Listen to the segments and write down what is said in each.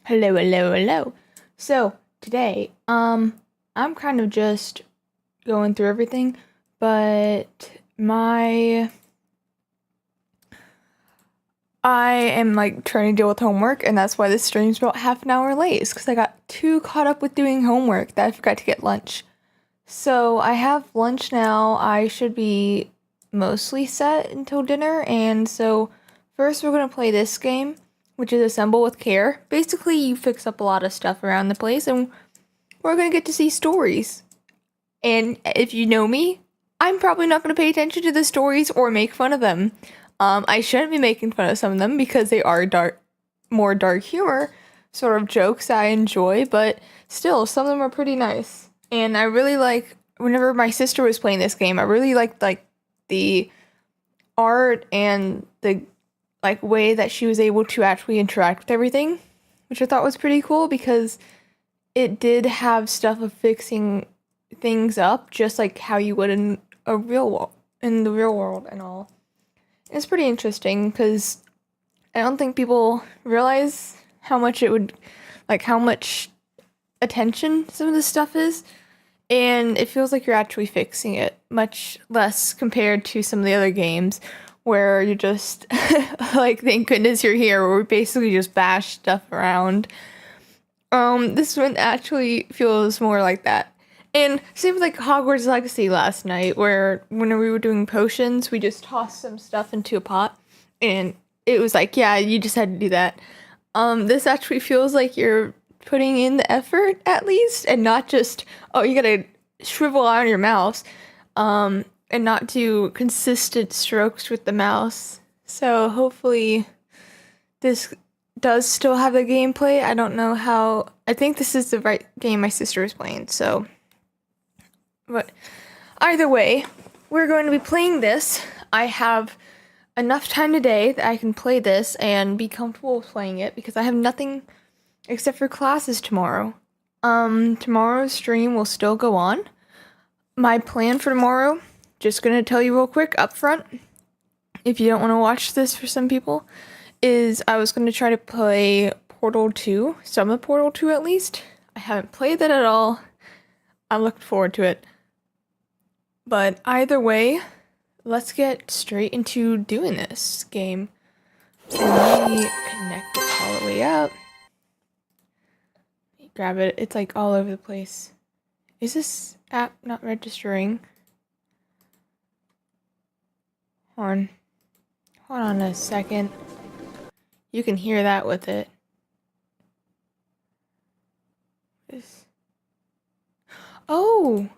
Hello, hello, hello. So, today, I'm kind of just going through everything, but I am like trying to deal with homework, and that's why this stream's about half an hour late, is because I got too caught up with doing homework that I forgot to get lunch. So, I have lunch now. I should be mostly set until dinner, and so first we're gonna play this game, which is Assemble with Care. Basically, you fix up a lot of stuff around the place, and we're gonna get to see stories. And if you know me, I'm probably not gonna pay attention to the stories or make fun of them. I shouldn't be making fun of some of them because they are more dark humor sort of jokes I enjoy, but still, some of them are pretty nice. And I really like, whenever my sister was playing this game, I really liked the art and the way that she was able to actually interact with everything, which I thought was pretty cool because it did have stuff of fixing things up just like how you would in the real world and all. It's pretty interesting because I don't think people realize how much how much attention some of this stuff is, and it feels like you're actually fixing it, much less compared to some of the other games where you're just like, thank goodness you're here, where we basically just bash stuff around. This one actually feels more like that. And same with like Hogwarts Legacy last night, where when we were doing potions, we just tossed some stuff into a pot, and it was like, yeah, you just had to do that. This actually feels like you're putting in the effort at least, and not just, oh, you gotta shrivel out your mouse, and not do consistent strokes with the mouse. So hopefully this does still have the gameplay. I don't know how. I think this is the right game my sister is playing, so. But either way, we're going to be playing this. I have enough time today that I can play this and be comfortable with playing it because I have nothing except for classes tomorrow. Tomorrow's stream will still go on. My plan for tomorrow, just gonna tell you real quick up front, if you don't want to watch this for some people, is I was going to try to play Portal 2, some of Portal 2 at least. I haven't played that at all. I'm looking forward to it. But either way, let's get straight into doing this game. So let me connect it all the way up. Grab it. It's like all over the place. Is this app not registering? Hold on a second. You can hear that with it. Oh!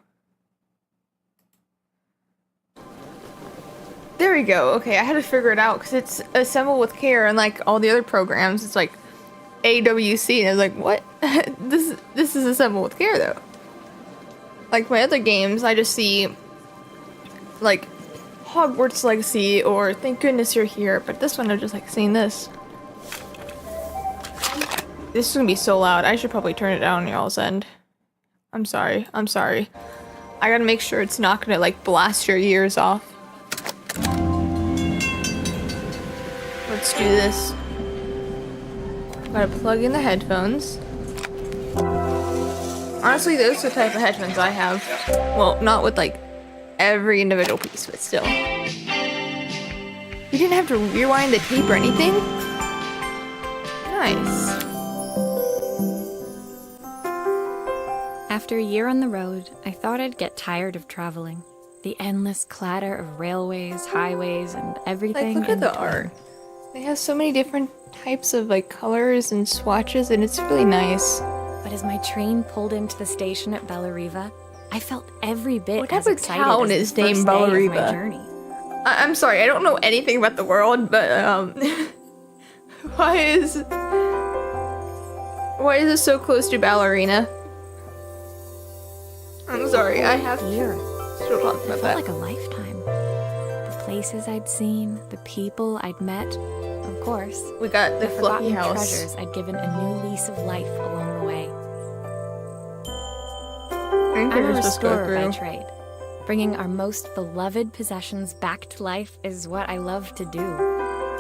There we go. Okay, I had to figure it out because it's Assemble with Care, and like all the other programs, it's like AWC, and I was like, what? This is Assemble with Care though. Like my other games, I just see like Hogwarts Legacy or Thank Goodness You're Here, but this one I'm just like seeing this. This is gonna be so loud. I should probably turn it down on y'all's end. I'm sorry. I gotta make sure it's not gonna like blast your ears off. Let's do this. Gotta plug in the headphones. Honestly, those are the type of headphones I have. Well, not with like every individual piece, but still. You didn't have to rewind the tape or anything? Nice. After a year on the road, I thought I'd get tired of traveling. The endless clatter of railways, highways, and everything. Like, look at the art. They have so many different types of like colors and swatches, and it's really nice. But as my train pulled into the station at Bellariva, I felt every bit what type as of excited town as is the named first day of Bellariva? my journey. I'm sorry, I don't know anything about the world, but why is it so close to Ballerina? I'm sorry, I have to still talk about It felt that. like a lifetime. The places I'd seen, the people I'd met, of course, We got the the fluffy forgotten house. treasures I'd given a new lease of life along the way. I think I'm we're a just supposed to go restorer by through. trade. Bringing our most beloved possessions back to life is what I love to do.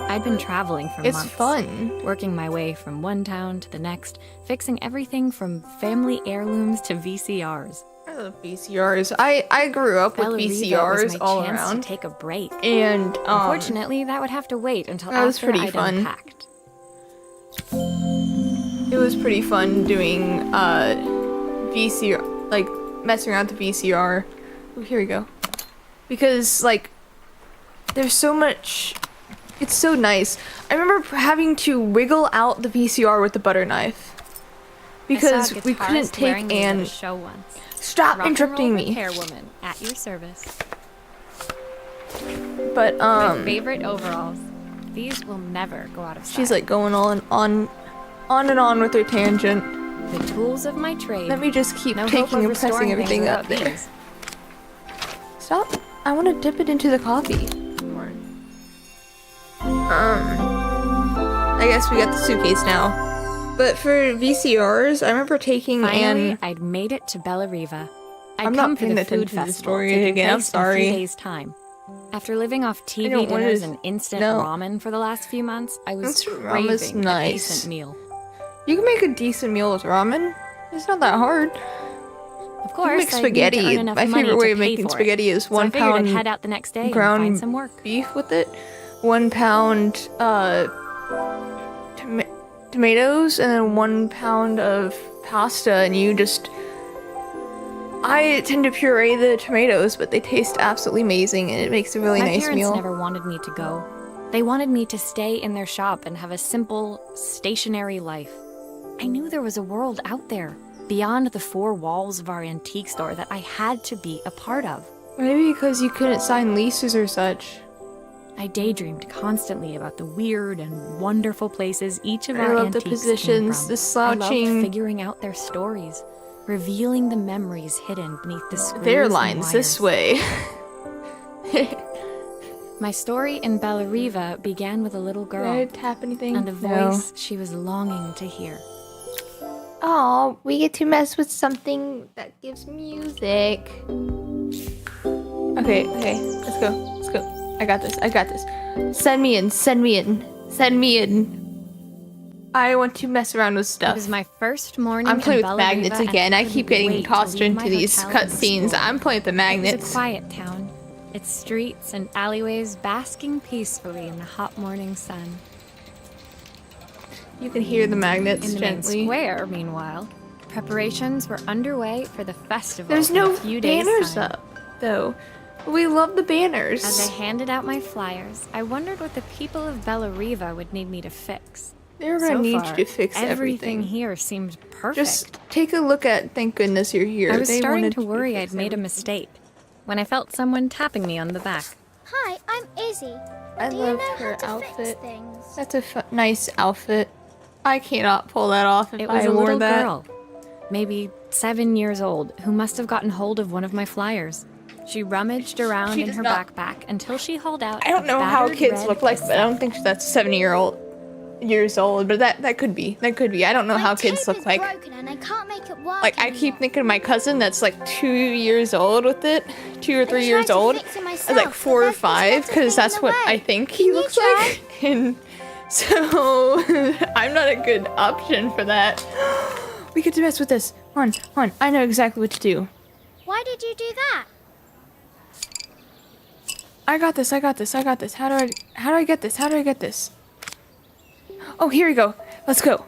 I'd been traveling for It's months. fun. Working my way from one town to the next, fixing everything from family heirlooms to VCRs. I love VCRs. I grew up with Bella Riva VCRs was my all chance around. to take a break. And Unfortunately, that would have to wait until that was after pretty I'd fun. unpacked. it was pretty fun doing VCR, like messing around with the VCR. Oh, here we go. Because like there's so much, it's so nice. I remember having to wiggle out the VCR with the butter knife because we couldn't take and and show once. stop Rock and interrupting roll me. repairwoman at your service. But My favorite overalls. These will never go out of style. she's like going on and on with her tangent. The tools of my trade. Let me just keep No hope taking of and pressing restoring everything things up without there. these. Stop. I want to dip it into the coffee. I guess we got the suitcase now. But for VCRs, I remember taking Finally, and I'd made it to Bella Riva. I'd I'm not come for paying the attention food to the festival story taking again, I'm place in a sorry. few days' time. After living off TV don't wanna dinners and instant no. ramen for the last few months, I was Instant ramen's craving a nice. decent meal. you can make a decent meal with ramen. It's not that hard. Of You course, can make I'd need to spaghetti. earn enough My money favorite to way of pay making for spaghetti it. is So I 1 figured pound I'd head out the next day and ground find some work. beef with it, 1 pound tomatoes, and then 1 pound of pasta, and you just. I tend to puree the tomatoes, but they taste absolutely amazing, and it makes a really My nice parents meal. never wanted me to go. They wanted me to stay in their shop and have a simple, stationary life. I knew there was a world out there, beyond the four walls of our antique store, that I had to be a part of. Maybe because you couldn't sign leases or such. I daydreamed constantly about the weird and wonderful places each of I our love the antiques positions, came the from. I slouching- loved figuring out their stories, revealing the memories hidden beneath the screws Their and lines this wires. way. My story in Bella Riva began with a little Did I girl tap anything? and a voice she was longing to hear. Oh, we get to mess with something that gives music. Okay, let's go. I got this. Send me in. I want to mess around with It stuff. was my first morning. I'm playing in with Bella magnets Riva, and again. I couldn't keep getting wait to tossed leave into my these hotel and cutscenes. school. I'm playing with the It magnets. was a quiet town, its streets and alleyways basking peacefully in the hot morning sun. You can hear the magnets In the main gently. square, meanwhile, preparations were underway for the festival. There's in no a few days' banners time. up, though. We love the banners. As I handed out my flyers, I wondered what the people of Bella Riva would need me to fix. They're gonna So need far, you to fix everything everything. here seemed perfect. Just take a look at. Thank goodness you're here. I was They starting wanted to you worry fix I'd made a everything. mistake when I felt someone tapping me on the back. Hi, I'm Izzy. I Do you loved know her how to outfit. fix things? That's a nice outfit. I cannot pull that off if It was I a wore little that. girl, maybe 7 years old, who must have gotten hold of one of my flyers. She rummaged around She in does her not- backpack until she hauled out. I don't a know how battered kids red look like, but I don't think that's 7 years old. But that could be. That could be. I don't know My how kids tape look is like. broken and I can't make it work Like I keep anymore. thinking of my cousin that's like 2 years old with it, 2 or 3 I years tried to old. fix it I was myself, like but 4 or there's this 5 metal because thing that's in the what way. I think he Can you looks try? like. And so I'm not a good option for that. We get to mess with this. Hold on. I know exactly what to do. Why did you do that? I got this. How do I get this? Oh, here we go. Let's go.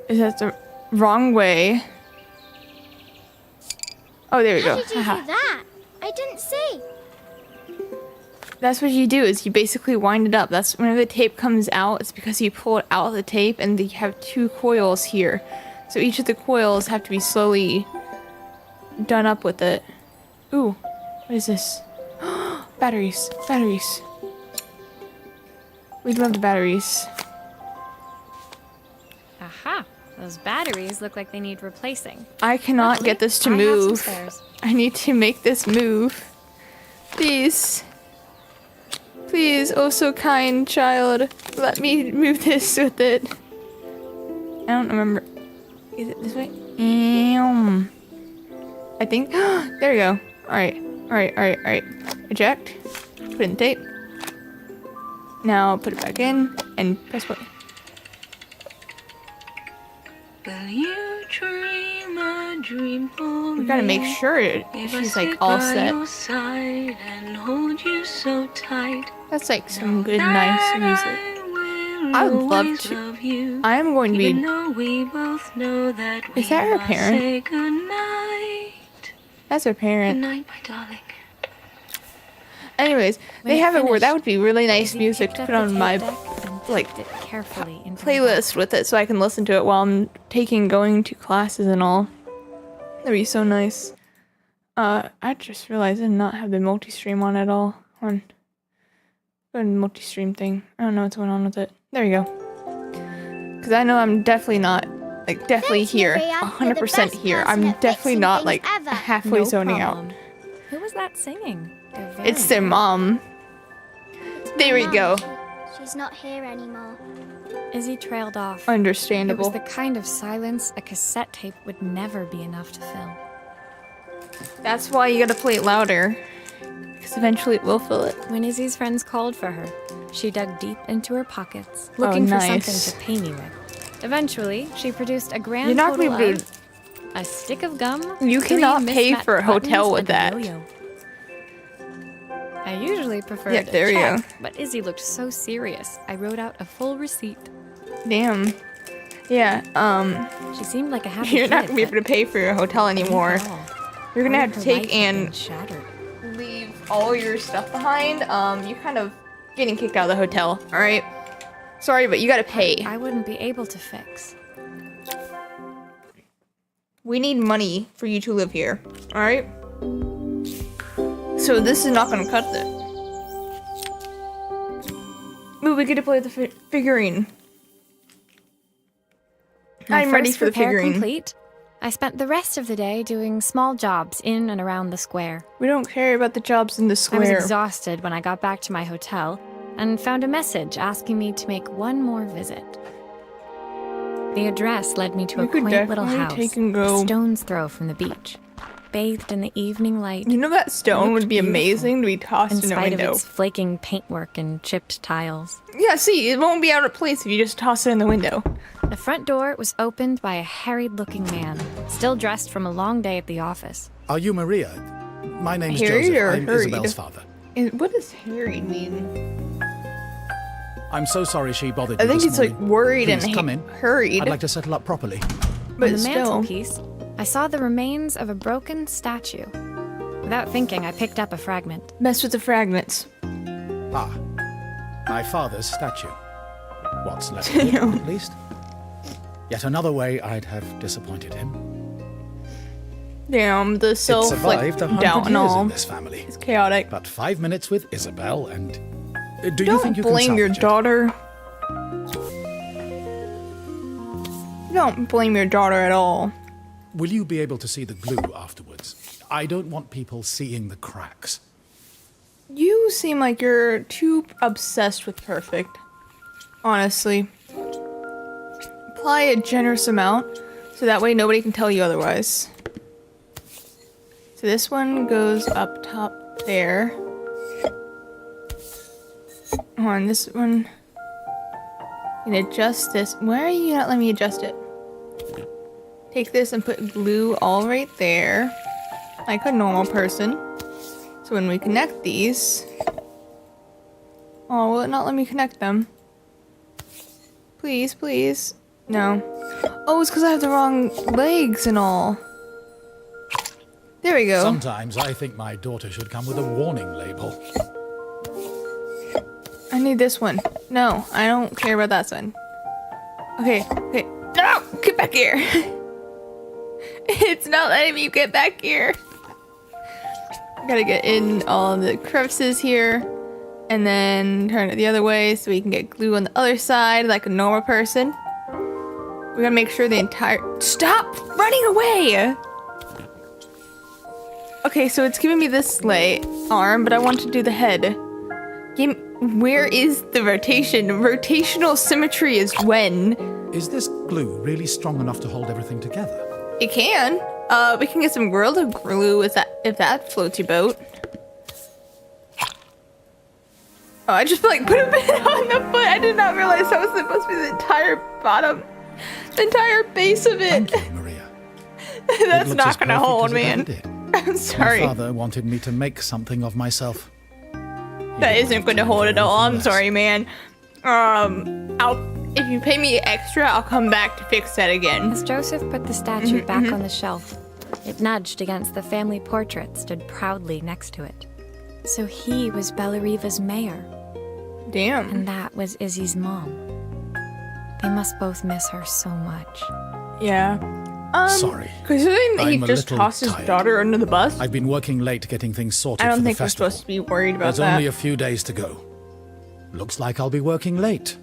Is that the wrong way? Oh, there we How go. did you Haha. do that? I didn't see. That's what you do is you basically wind it up. That's whenever the tape comes out, it's because you pull it out of the tape and you have 2 coils here. So each of the coils have to be slowly done up with it. Ooh, what is this? Batteries. We love the batteries. Aha! Those batteries look like they need replacing. I cannot Luckily, get this to I have some move. spares. I need to make this move. Please. Please, oh so kind child. Let me move this with it. I don't remember. Is it this way? I think. There we go. Alright. Eject. Put in tape. Now put it back in and press play. Will you dream a dream for We gotta make me? sure If I she's like sit all by set. your side and hold you so tight. That's like some good, nice music. I would love to. I am going to Even be. though we both know that Is that her must parent? say goodnight. That's her Good parent. night, my darling. Anyways, When they it have it where that finished, would be really nice Izzy music picked to up put the on tape my deck and like, tucked it carefully into the playlist with it so I can listen to it while I'm going to classes and all. That'd be so nice. I just realized I did not have the multi-stream on at all. On the multi-stream thing. I don't know what's going on with it. There we go. Because I know I'm definitely not, like, definitely Thanks, here. Maria. You're the 100% best here. person I'm at definitely fixing not, things like, ever. halfway No zoning problem. out. Who was that singing? They're very It's their good. mom. It's my There we mum. go. She's not here anymore. Izzy trailed off. It was Understandable. the kind of silence a cassette tape would never be enough to fill. That's why you gotta play it louder. Because eventually it will fill it. When Izzy's friends called for her, she dug deep into her pockets, looking for nice. something to pay me with. Eventually, she produced a grand You're not total gonna be able of a stick of gum. You 3 cannot pay mismatched for a hotel buttons, with and a that. yo-yo. I usually preferred Yeah, there a you check, go. but Izzy looked so serious. I wrote out a full receipt. Damn. Yeah, She seemed like a happy you're not kid, gonna be able to but pay for your hotel beneath anymore. it all, You're gonna part have of to her life take had been and shattered. leave all your stuff behind. You're kind of getting kicked out of the hotel, alright? Sorry, but you gotta pay. I wouldn't be able to fix. We need money for you to live here, alright? So this is not gonna cut it. Ooh, we get to play with the figurine. My I'm ready first for the repair figurine. complete, I spent the rest of the day doing small jobs in and around the square. We don't care about the jobs in the I was square. exhausted when I got back to my hotel and found a message asking me to make one more visit. The address led me to We a could quaint little definitely house, take and go- a stone's throw from the beach, bathed in the evening light. You know that stone looked would be beautiful, amazing to be tossed in in a spite of window. its flaking paintwork and chipped tiles. Yeah, see, it won't be out of place if you just toss it in the window. The front door was opened by a harried-looking man, still dressed from a long day at the office. Are you Maria? My name's Harried Joseph. or I'm hurried? Isabel's father. What does harried mean? I'm so sorry she bothered I you think this it's like morning. worried Please and come in. hurried. I'd like to settle up properly. But On the still, mantelpiece, I saw the remains of a broken statue. Without thinking, I picked up a fragment. mess with the fragments. Ah, my father's statue. What's left of it, at least. Yet another way I'd have disappointed him. Damn, the It self like survived 100 doubt and years all. in this family. It's chaotic. But 5 minutes with Isabel and... do you think Don't you blame can your salvage it? daughter. Don't blame your daughter at all. Will you be able to see the glue afterwards? I don't want people seeing the cracks. You seem like you're too obsessed with perfect. Honestly. Apply a generous amount, so that way nobody can tell you otherwise. So this one goes up top there. On this one. And adjust this. Why are you not letting me adjust it? Take this and put glue all right there. Like a normal person. So when we connect these... Oh, will it not let me connect them? Please, please. No. Oh, it's because I have the wrong legs and all. There we go. Sometimes I think my daughter should come with a warning label. I need this one. No, I don't care about that one. Okay, okay. No! Get back here! It's not letting me get back here. Gotta get in all the crevices here. And then turn it the other way so we can get glue on the other side like a normal person. We gotta make sure the entire... Stop running away! Okay, so it's giving me this arm, but I want to do the head. Where is the rotation? Rotational symmetry is when. Is this glue really strong enough to hold everything together? It can. We can get some Gorilla Glue if that floats your boat. Oh, I just like put a bit on the foot. I did not realize that was supposed to be the entire bottom, the entire base of it. Thank you, Maria. That's It looks not as gonna perfect hold, as it ever man. did. I'm sorry. My father wanted me to make something of myself. That isn't going to hold at all. I'm sorry, man. If you pay me extra, I'll come back to fix that again. As Joseph put the statue back on the shelf, it nudged against the family portrait stood proudly next to it. So he was Bellariva's mayor, Damn. and that was Izzy's mom. They must both miss her so much. Yeah. Sorry. Considering that he I'm a just little tossed his tired. daughter under the bus, I've been working late getting things sorted I for don't the think we're festival. supposed to be worried about There's that. only a few days to go. Looks like I'll be working late.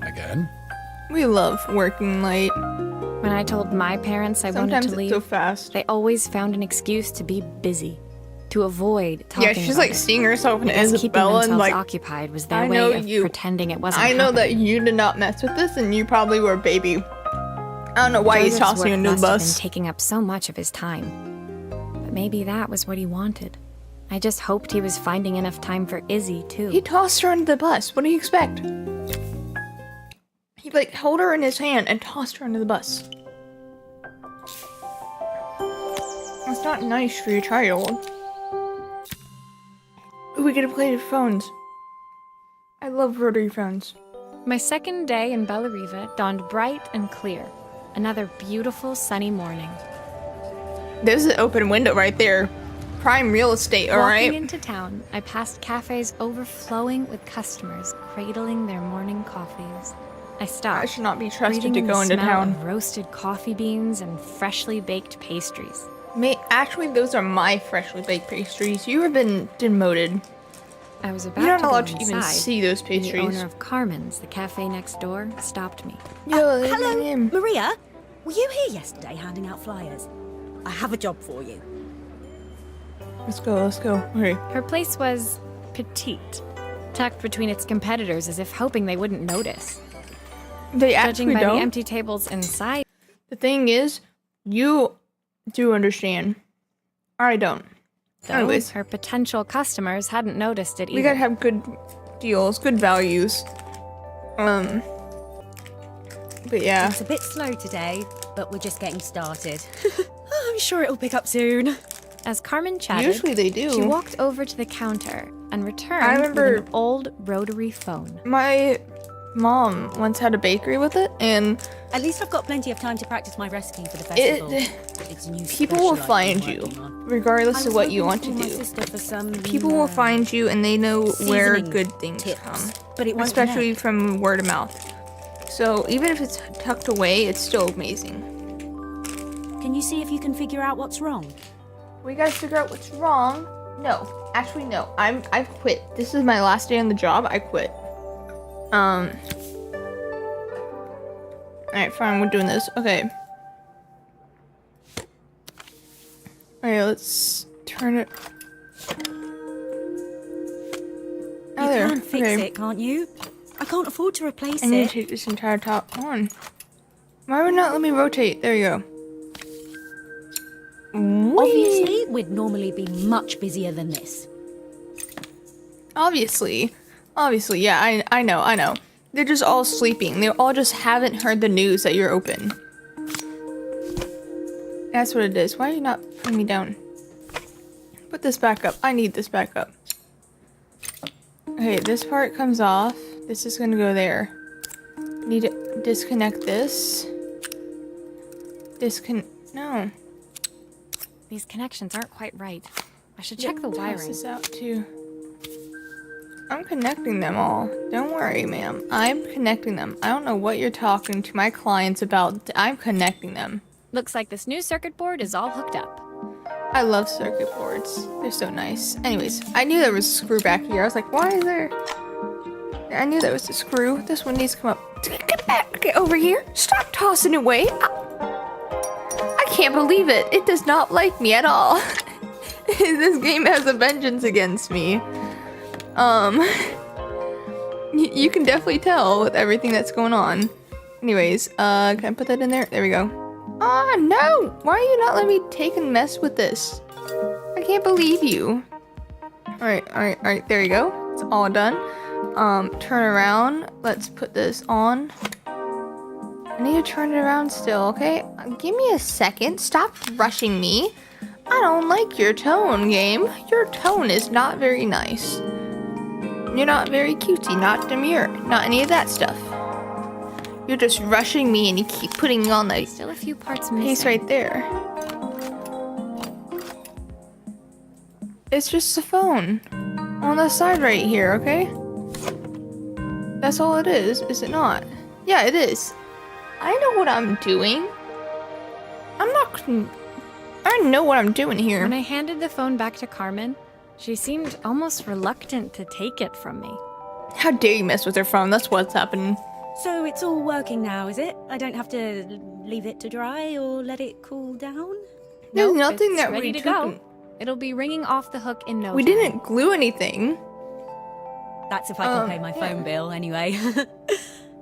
Again? We love working late. When I told my parents I wanted Sometimes to it's leave, so fast. they always found an excuse to be busy, to avoid talking Yeah, she's about like it. seeing herself in Because keeping Isabella and themselves like, occupied was their I know way of you. pretending it wasn't I know that happening. you did not mess with this and you probably were a baby. I don't know why he's Joseph's tossing you work under the must have bus. been taking up so much of his time. But maybe that was what he wanted. I just hoped he was finding enough time for Izzy, too. He tossed her under the bus. What do you expect? He like held her in his hand and tossed her under the bus. That's not nice for your child. We get to play with phones. I love rotary phones. My second day in Bellariva dawned bright and clear. Another beautiful sunny morning. There's an open window right there. Prime real estate, Walking alright? into town, I passed cafes overflowing with customers cradling their morning coffees. I I stopped, should not be trusted breathing to in go the into smell town. of roasted coffee beans and freshly baked pastries. Actually, those are my freshly baked pastries. You have been demoted. I was about You're not to allowed go to even inside see those when the pastries. owner of Carmen's, the cafe next door, stopped me. Yo, there's my Hello, name. Maria. Were you here yesterday handing out flyers? I have a job for you. Let's go, let's go. Okay. Her place was petite, tucked between its competitors as if hoping they wouldn't notice. They Judging actually by the don't. empty tables inside, The thing is, you do understand. I don't. though, Anyways, her potential customers hadn't noticed it either. we gotta have good deals, good values. But yeah. It's a bit slow today, but we're just getting started. I'm sure it'll pick up soon. As Carmen chatted, Usually they do. she walked over to the counter and returned I remember- with an old rotary phone. My mom once had a bakery with it, and At least I've got plenty of time to practice my recipe for the festival. it It's a new people will special I've been find you, working on. regardless I of was what you want hoping to for my do. sister for some, People will find you, and they know where seasoning good things tips, come, but it won't especially connect. from word of mouth. So even if it's tucked away, it's still amazing. Can you see if you can figure out what's wrong? We gotta figure out what's wrong. No, actually no. I've quit. This is my last day on the job. I quit. Alright, fine, we're doing this. Okay. Alright, let's turn it. Oh, You there. can fix Okay. it, can't you? I can't afford to replace I need it. to take this entire top on. Why would not let me rotate? There you go. Whee! Obviously, we'd normally be much busier than this. Obviously, yeah, I know. They're just all sleeping. They all just haven't heard the news that you're open. That's what it is. Why are you not putting me down? Put this back up. I need this back up. Okay, this part comes off. This is gonna go there. Need to disconnect this. No. These connections aren't quite right. I should check the Toss wiring. this out too. I'm connecting them all. Don't worry, ma'am. I'm connecting them. I don't know what you're talking to my clients about. I'm connecting them. Looks like this new circuit board is all hooked up. I love circuit boards. They're so nice. Anyways, I knew there was a screw back here. I was like, why is there? I knew there was a screw. This one needs to come up. Get back. Get over here. Stop tossing it away. I can't believe it. It does not like me at all. This game has a vengeance against me. You can definitely tell with everything that's going on. Anyways, can I put that in there? There we go. Ah, no! Why are you not letting me take and mess with this? I can't believe you. Alright, there you go. It's all done. turn around. Let's put this on. I need to turn it around still, okay? Give me a second. Stop rushing me. I don't like your tone, game. Your tone is not very nice. You're not very cutesy, not demure, not any of that stuff. You're just rushing me and you keep putting me on the Still a few parts piece missing. right there. It's just a phone on the side right here, okay? That's all it is it not? Yeah, it is. I know what I'm doing. I know what I'm doing here. When I handed the phone back to Carmen, she seemed almost reluctant to take it from me. How dare you mess with her phone? That's what's happening. So it's all working now, is it? I don't have to leave it to dry or let it cool down? There's Nope, nothing it's that ready we to took. go. It'll be ringing off the hook in no We time. didn't glue anything. That's if I can pay my phone bill anyway.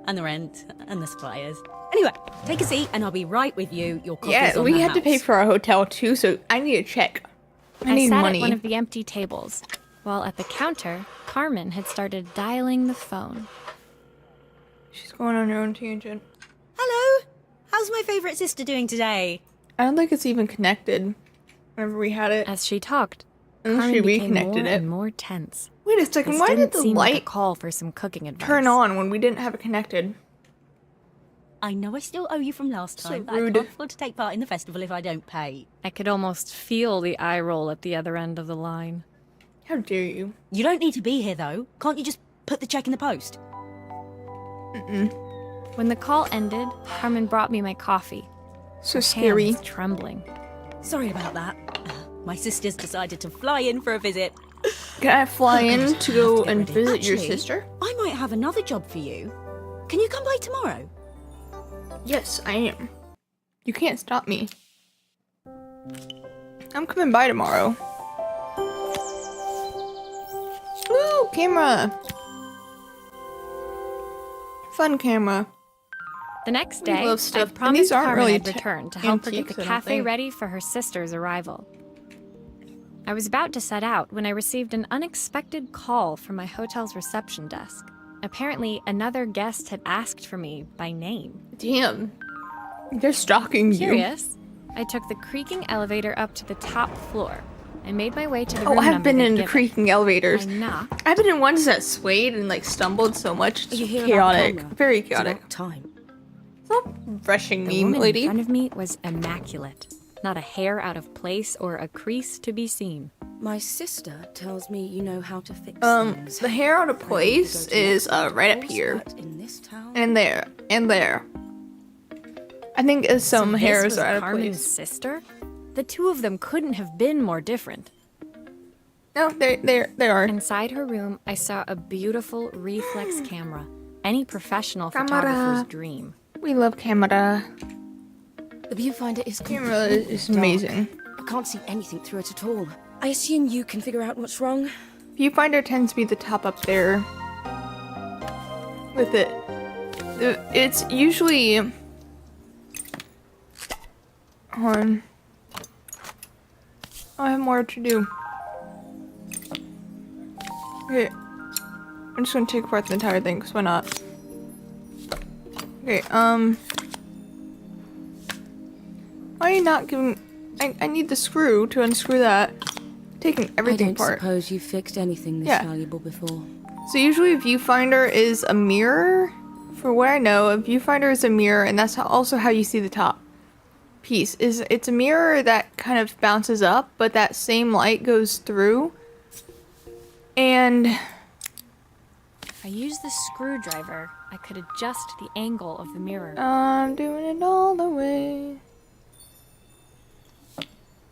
And the rent and the suppliers. Anyway, take a seat and I'll be right with you. Your coffee's Yeah, on we the had to pay house. for our hotel too, so I need to check. I need sat money. at one of the empty tables, while at the counter, Carmen had started dialing the phone. She's going on her own tangent. Hello. How's my favourite sister doing today? I don't think it's even connected. Whenever we had it, As she talked, and then Carmen she became reconnected more it. and more tense. Wait a second, This why didn't did the seem like a light call for some cooking advice. turn on when we didn't have it connected? I know I still owe you from last So time, but rude. I can't afford to take part in the festival if I don't pay. I could almost feel the eye roll at the other end of the line. How dare you? You don't need to be here though. Can't you just put the check in the post? When the call ended, Carmen brought me my coffee. So Her scary. hands trembling. Sorry about that. My sister's decided to fly in for a visit. Can I fly in to go Have get and ready. visit your Actually, sister? I might have another job for you. Can you come by tomorrow? Yes, I am. You can't stop me. I'm coming by tomorrow. Woo, camera. Fun camera. The next We day, love stuff, I and promised these aren't Carmen really I'd return to help her get antiques, the I don't cafe think. ready for her sister's arrival. I was about to set out when I received an unexpected call from my hotel's reception desk. Apparently, another guest had asked for me by name. Damn. They're stalking you. Curious, I took the creaking elevator up to the top floor and made my way to the Oh, room I've number been they'd in given. creaking elevators. I knocked. I've been in ones that swayed and like stumbled so much. It's You hear about chaotic. camera? Very It's chaotic. about time. Stop rushing The me, woman lady. in front of me was immaculate. Not a hair out of place or a crease to be seen. My sister tells me you know how to fix things. The hair out of I need to place go to is lots of right up schools, here. but in this town, And there. And there. I think some So hairs this was are out of Carmen's place. sister? The two of them couldn't have been more different. No, they are. Inside her room, I saw a beautiful reflex camera. Any professional Camera. photographer's dream. We love camera. the viewfinder is Camera completely is dark. amazing. I can't see anything through it at all. I assume you can figure out what's wrong. Viewfinder tends to be the top up there. With it. It's usually on. I have more to do. Okay. I'm just gonna take apart the entire thing, because why not? Okay, why are you not giving... I need the screw to unscrew that. Taking everything I don't apart. suppose you've fixed anything this Yeah. valuable before. So usually a viewfinder is a mirror. For what I know, a viewfinder is a mirror, and that's also how you see the top piece. It's a mirror that kind of bounces up, but that same light goes through. And If I used the screwdriver, I could adjust the angle of the mirror. I'm doing it all the way.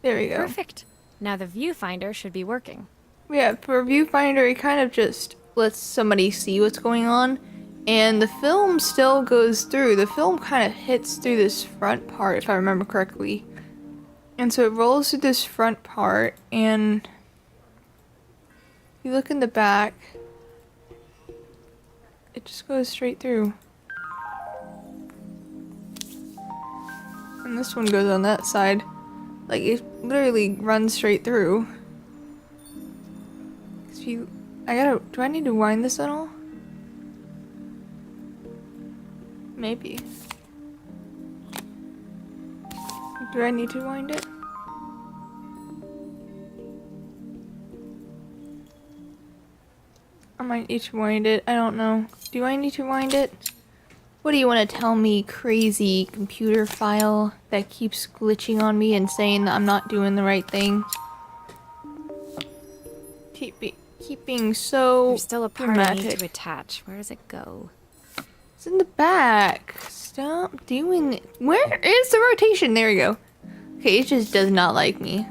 There we go. Perfect. Now the viewfinder should be working. Yeah, for a viewfinder, it kind of just lets somebody see what's going on. And the film still goes through. The film kind of hits through this front part, if I remember correctly. And so it rolls through this front part, and if you look in the back, it just goes straight through. And this one goes on that side. Like, it literally runs straight through. Do I need to wind this at all? Maybe. Do I need to wind it? I might need to wind it. I don't know. Do I need to wind it? What do you want to tell me, crazy computer file that keeps glitching on me and saying that I'm not doing the right thing? Keep being so There's still a part I need dramatic. to attach. Where does it go? It's in the back. Stop doing it. Where is the rotation? There we go. Okay, it just does not like me.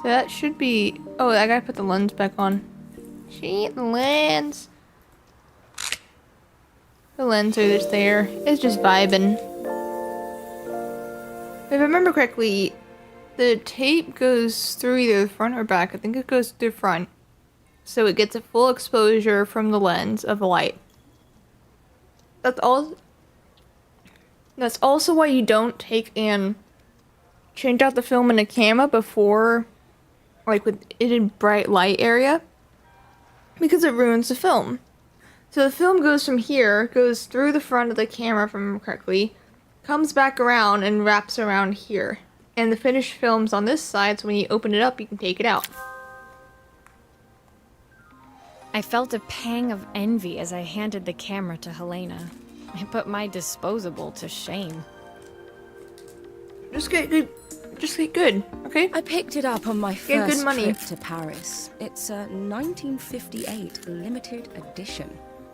So that should be... Oh, I gotta put the lens back on. Shit, the lens. The lens are just there. It's just vibing. If I remember correctly, the tape goes through either the front or back. I think it goes through the front. So it gets a full exposure from the lens of the light. That's all. That's also why you don't take and change out the film in the camera before, like with it in bright light area, because it ruins the film. So the film goes from here, goes through the front of the camera, if I remember correctly, comes back around and wraps around here. And the finished film's on this side, so when you open it up, you can take it out. I felt a pang of envy as I handed the camera to Helena. I put my disposable to shame. Just get good. Just get good, okay? I picked it up on my Get good first money. trip to Paris. It's a 1958 limited edition,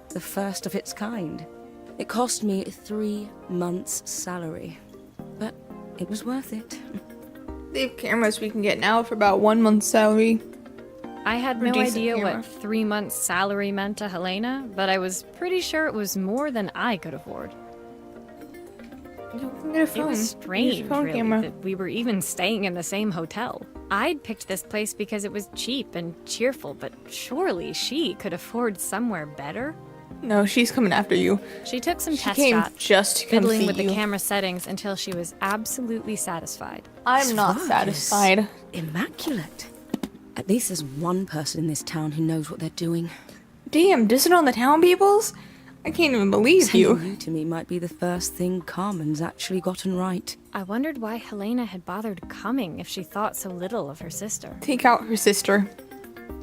the first of its kind. It cost me 3 months' salary, but it was worth it. They have cameras we can get now for about 1 month's salary. I had For no decent idea camera. what 3 months' salary meant to Helena, but I was pretty sure it was more than I could afford. You can get a phone. It was Use strange, your phone really, camera. that we were even staying in the same hotel. I'd picked this place because it was cheap and cheerful, but surely she could afford somewhere better? No, she's coming after you. She took some She test came shots, just to come fiddling see with you. the camera settings until she was absolutely satisfied. I'm not This work satisfied. is immaculate. At least there's one person in this town who knows what they're doing. Damn, dissing on the town peoples? I can't even believe Sending you. you to me might be the first thing Carmen's actually gotten right. I wondered why Helena had bothered coming if she thought so little of her sister. Take out her sister.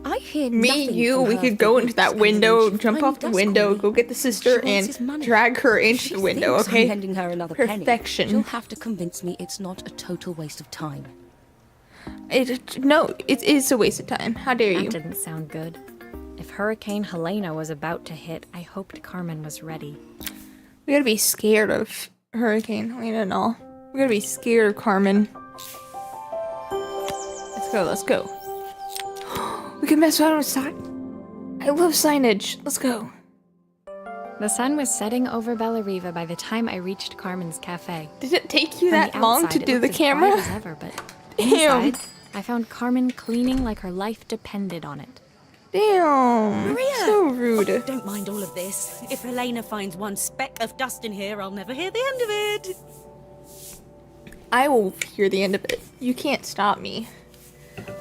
I hear Me, nothing you, from we her could for go into weeks, that and then window, she jump finally off the does window, call me. go get the sister, She wants and his money. drag her into She the window, thinks okay? I'm lending her another penny. Perfection. She'll have to convince me it's not a total waste of time. No, it is a waste of time. How dare That you? didn't sound good. If Hurricane Helena was about to hit, I hoped Carmen was ready. We gotta be scared of Hurricane Helena and all. We gotta be scared of Carmen. Let's go, let's go. We can mess around with sign. I love signage. Let's go. The sun was setting over Bellariva by the time I reached Carmen's cafe. Did it take you From that the long outside, to it do looked the as camera? bright as ever, but Damn. inside, I found Carmen cleaning like her life depended on it. Damn. Maria! So rude. Don't mind all of this. If Helena finds one speck of dust in here, I'll never hear the end of it. I will hear the end of it. You can't stop me.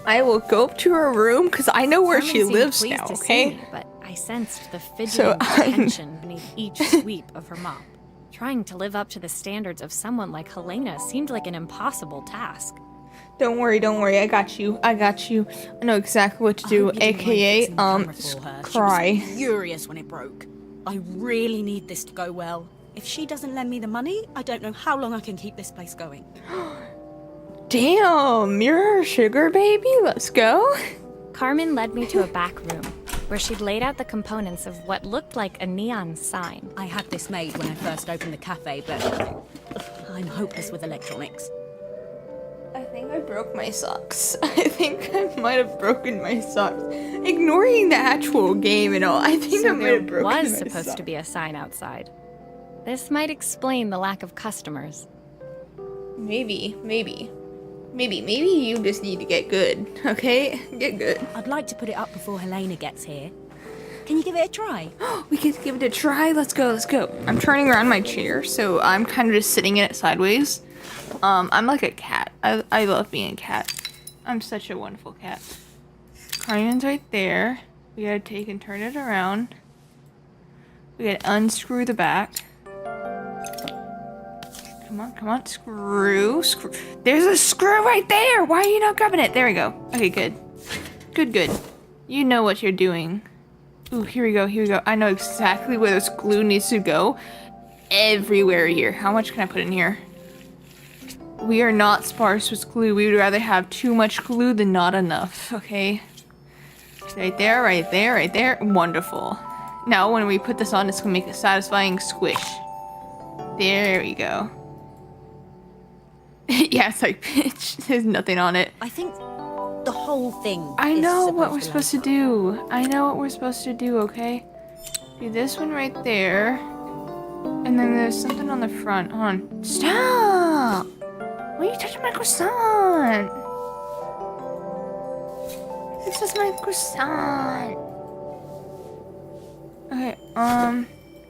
I will go up to her room because I know where Carmen she seemed lives pleased now, to see okay? me, but I sensed the fidgeting So, tension beneath each sweep of her mop. Trying to live up to the standards of someone like Helena seemed like an impossible task. Don't worry, I got you. I got you. I know exactly what to I do, hope you didn't mind aka, fixing the camera for her. cry. She was furious when it broke. I really need this to go well. If she doesn't lend me the money, I don't know how long I can keep this place going. Damn, you're her sugar baby? Let's go. Carmen led me to a back room, where she'd laid out the components of what looked like a neon sign. I had this made when I first opened the cafe, but I'm hopeless with electronics. I think I broke my socks. I think I might have broken my socks. Ignoring the actual game and all, I think I So might there have broken was my supposed socks. to be a sign outside. This might explain the lack of customers. Maybe you just need to get good, okay? Get good. I'd like to put it up before Helena gets here. Can you give it a try? We could give it a try. Let's go. I'm turning around my chair, so I'm kind of just sitting in it sideways. I'm like a cat. I love being a cat. I'm such a wonderful cat. Carmen's right there. We gotta take and turn it around. We gotta unscrew the back. Come on, come on, screw. There's a screw right there! Why are you not grabbing it? There we go. Okay, good. Good. You know what you're doing. Ooh, here we go. I know exactly where this glue needs to go. Everywhere here. How much can I put in here? We are not sparse with glue. We would rather have too much glue than not enough, okay? Right there. Wonderful. Now, when we put this on, it's gonna make a satisfying squish. There we go. Yeah, it's like pitch. There's nothing on it. I think the whole thing. I is know what we're to supposed to do. Okay? Do this one right there. And then there's something on the front. Hold on. Stop! Why are you touching my croissant? This is my croissant. Okay,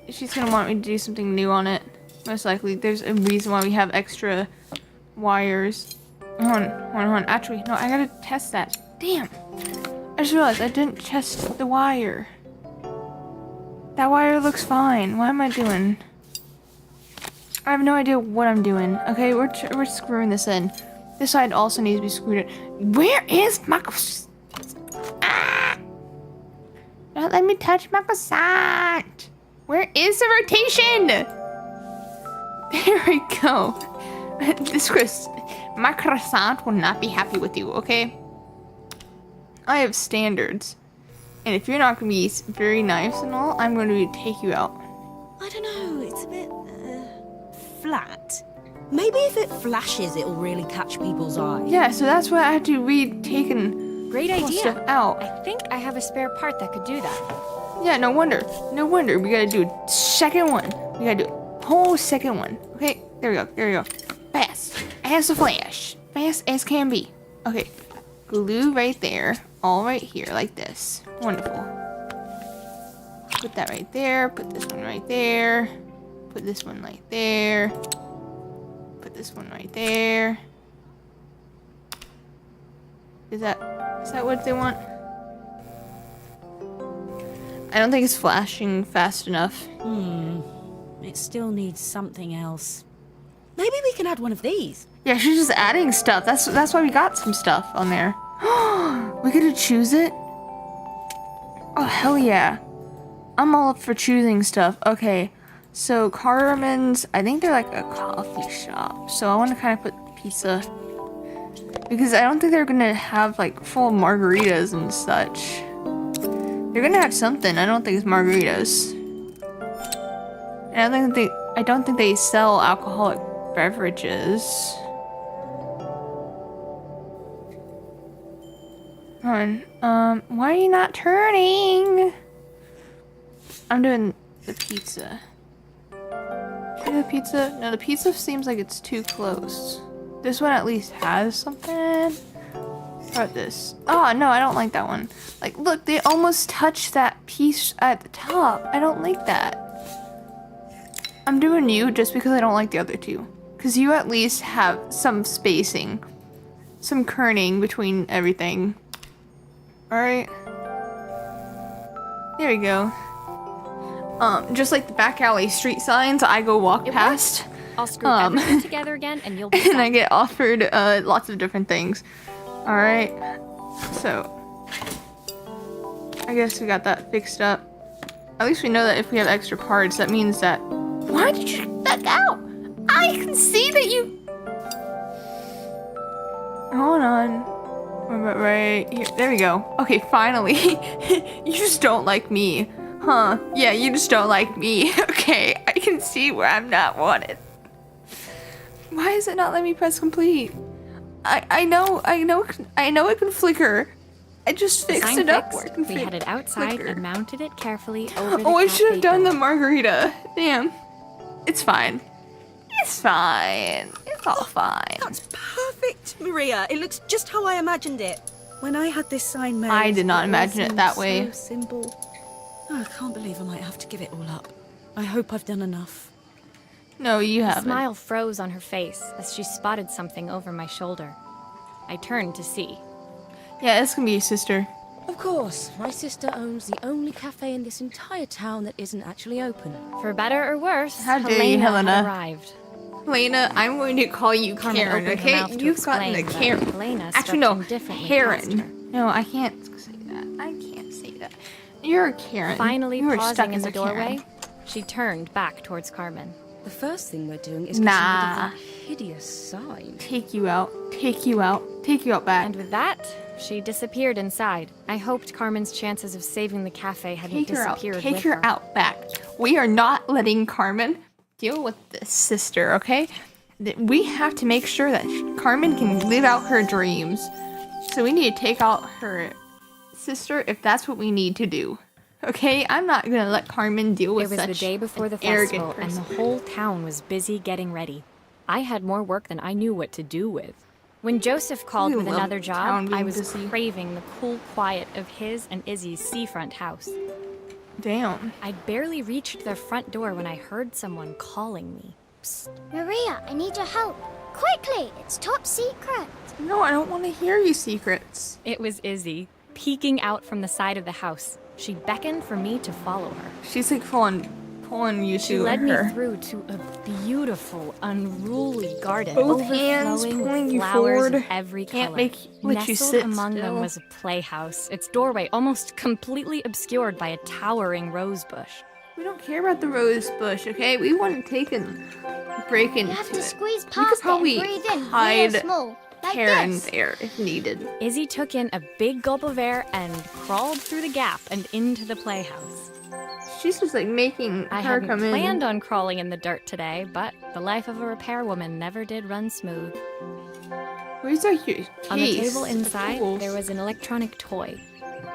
she's gonna want me to do something new on it. Most likely. There's a reason why we have extra wires. Hold on. Actually, no, I gotta test that. Damn. I just realized I didn't test the wire. That wire looks fine. What am I doing? I have no idea what I'm doing. Okay, we're screwing this in. This side also needs to be screwed in. Where is my... Ah! Don't let me touch my croissant. Where is the rotation? There we go. My croissant will not be happy with you, okay? I have standards. And if you're not going to be very nice and all, I'm going to take you out. I don't know, it's a bit flat. Maybe if it flashes, it'll really catch people's eye. Yeah, so that's why I had to taken Great idea. stuff out. I think I have a spare part that could do that. Yeah, no wonder. We gotta do a second one. We gotta do a whole second one. Okay, there we go. Fast as a flash. Fast as can be. Okay, glue right there. All right here, like this. Wonderful. Put that right there. Put this one right there. Put this one right there. Put this one right there. Is that what they want? I don't think it's flashing fast enough. It still needs something else. Maybe we can add one of these. Yeah, she's just adding stuff. That's why we got some stuff on there. We get to choose it? Oh, hell yeah. I'm all up for choosing stuff. Okay, so Carmen's, I think they're like a coffee shop. So I want to kind of put pizza. Because I don't think they're going to have like full margaritas and such. They're going to have something. I don't think it's margaritas. And I don't think they sell alcoholic beverages. Hold on. Why are you not turning? I'm doing the pizza. Should I do the pizza? No, the pizza seems like it's too close. This one at least has something. How about this? Oh, no, I don't like that one. Like, look, they almost touch that piece at the top. I don't like that. I'm doing you just because I don't like the other two. Because you at least have some spacing. Some kerning between everything. Alright. There we go. Just like the back alley street signs I go walk past. I'll screw everything together again and you'll be And I get offered lots of different things. Alright. So I guess we got that fixed up. At least we know that if we have extra parts, that means that... Why did you back out? I can see that you... Hold on. What about right here? There we go. Okay, finally. You just don't like me. Huh. Yeah, you just don't like me. Okay, I can see where I'm not wanted. Why is it not letting me press complete? I know it can flicker. I just fixed Sign it up fixed. where it can We had it outside flicker. and mounted it carefully over the Oh, I should have cafe done the door. margarita. Damn. It's fine. It's fine. It's all fine. That's perfect, Maria. It looks just how I imagined it. When I had this sign made, I did not all imagine it seemed that way. So simple. Oh, I can't believe I might have to give it all up. I hope I've done enough. No, you A haven't. smile froze on her face as she spotted something over my shoulder. I turned to see. Yeah, it's gonna be your sister. Of course, my sister owns the only cafe in this entire town that isn't actually open. For better or worse, How dare you, Helena Helena. had arrived. Helena, I'm going to call you Carmen Karen, opened her okay? mouth to You've gotten a explain that Karen. Helena Actually, struck no, him differently past her. Karen. No, I can't say that. I can't say that. You're a Karen. Finally you are stuck pausing in as the a Karen. doorway, she turned back towards Carmen. The first thing we're doing is Nah. getting rid of that hideous sign. Take you out. Take you out. Take you out back. And with that, she disappeared inside. I hoped Carmen's chances of saving the cafe hadn't Take her out. disappeared Take with her out back. We are not letting Carmen deal with this sister, okay? We have to make sure that Carmen can live out her dreams. So we need to take out her sister if that's what we need to do. Okay? I'm not gonna let Carmen deal with It was such the day before an the arrogant festival, and the person. whole town was busy getting ready. I had more work than I knew what to do with. When Joseph called You with love another town job, I being was busy. craving the cool quiet of his and Izzy's seafront house. Damn. I'd barely reached their front door when I heard someone calling me. Maria, I need your help. Quickly, it's top secret. No, I don't want to hear you secrets. It was Izzy, peeking out from the side of the house. She beckoned for me to follow her. She's like pulling you She to led her. me through to a beautiful, unruly garden, Both hands overflowing pulling with you flowers forward. of every Can't color. make let you Nestled sit among them still. was a playhouse, its doorway almost completely obscured by a towering rose bush. We don't care about the rose bush, okay? We want to take and break into You have to it. squeeze We could past it probably and breathe in hide real small, like Karen this. there if needed. Izzy took in a big gulp of air and crawled through the gap and into the playhouse. She's just like making I her hadn't come in. planned on crawling in the dirt today, but the life of a repairwoman never did run smooth. Where's our case? On the table of inside, tools? there was an electronic toy.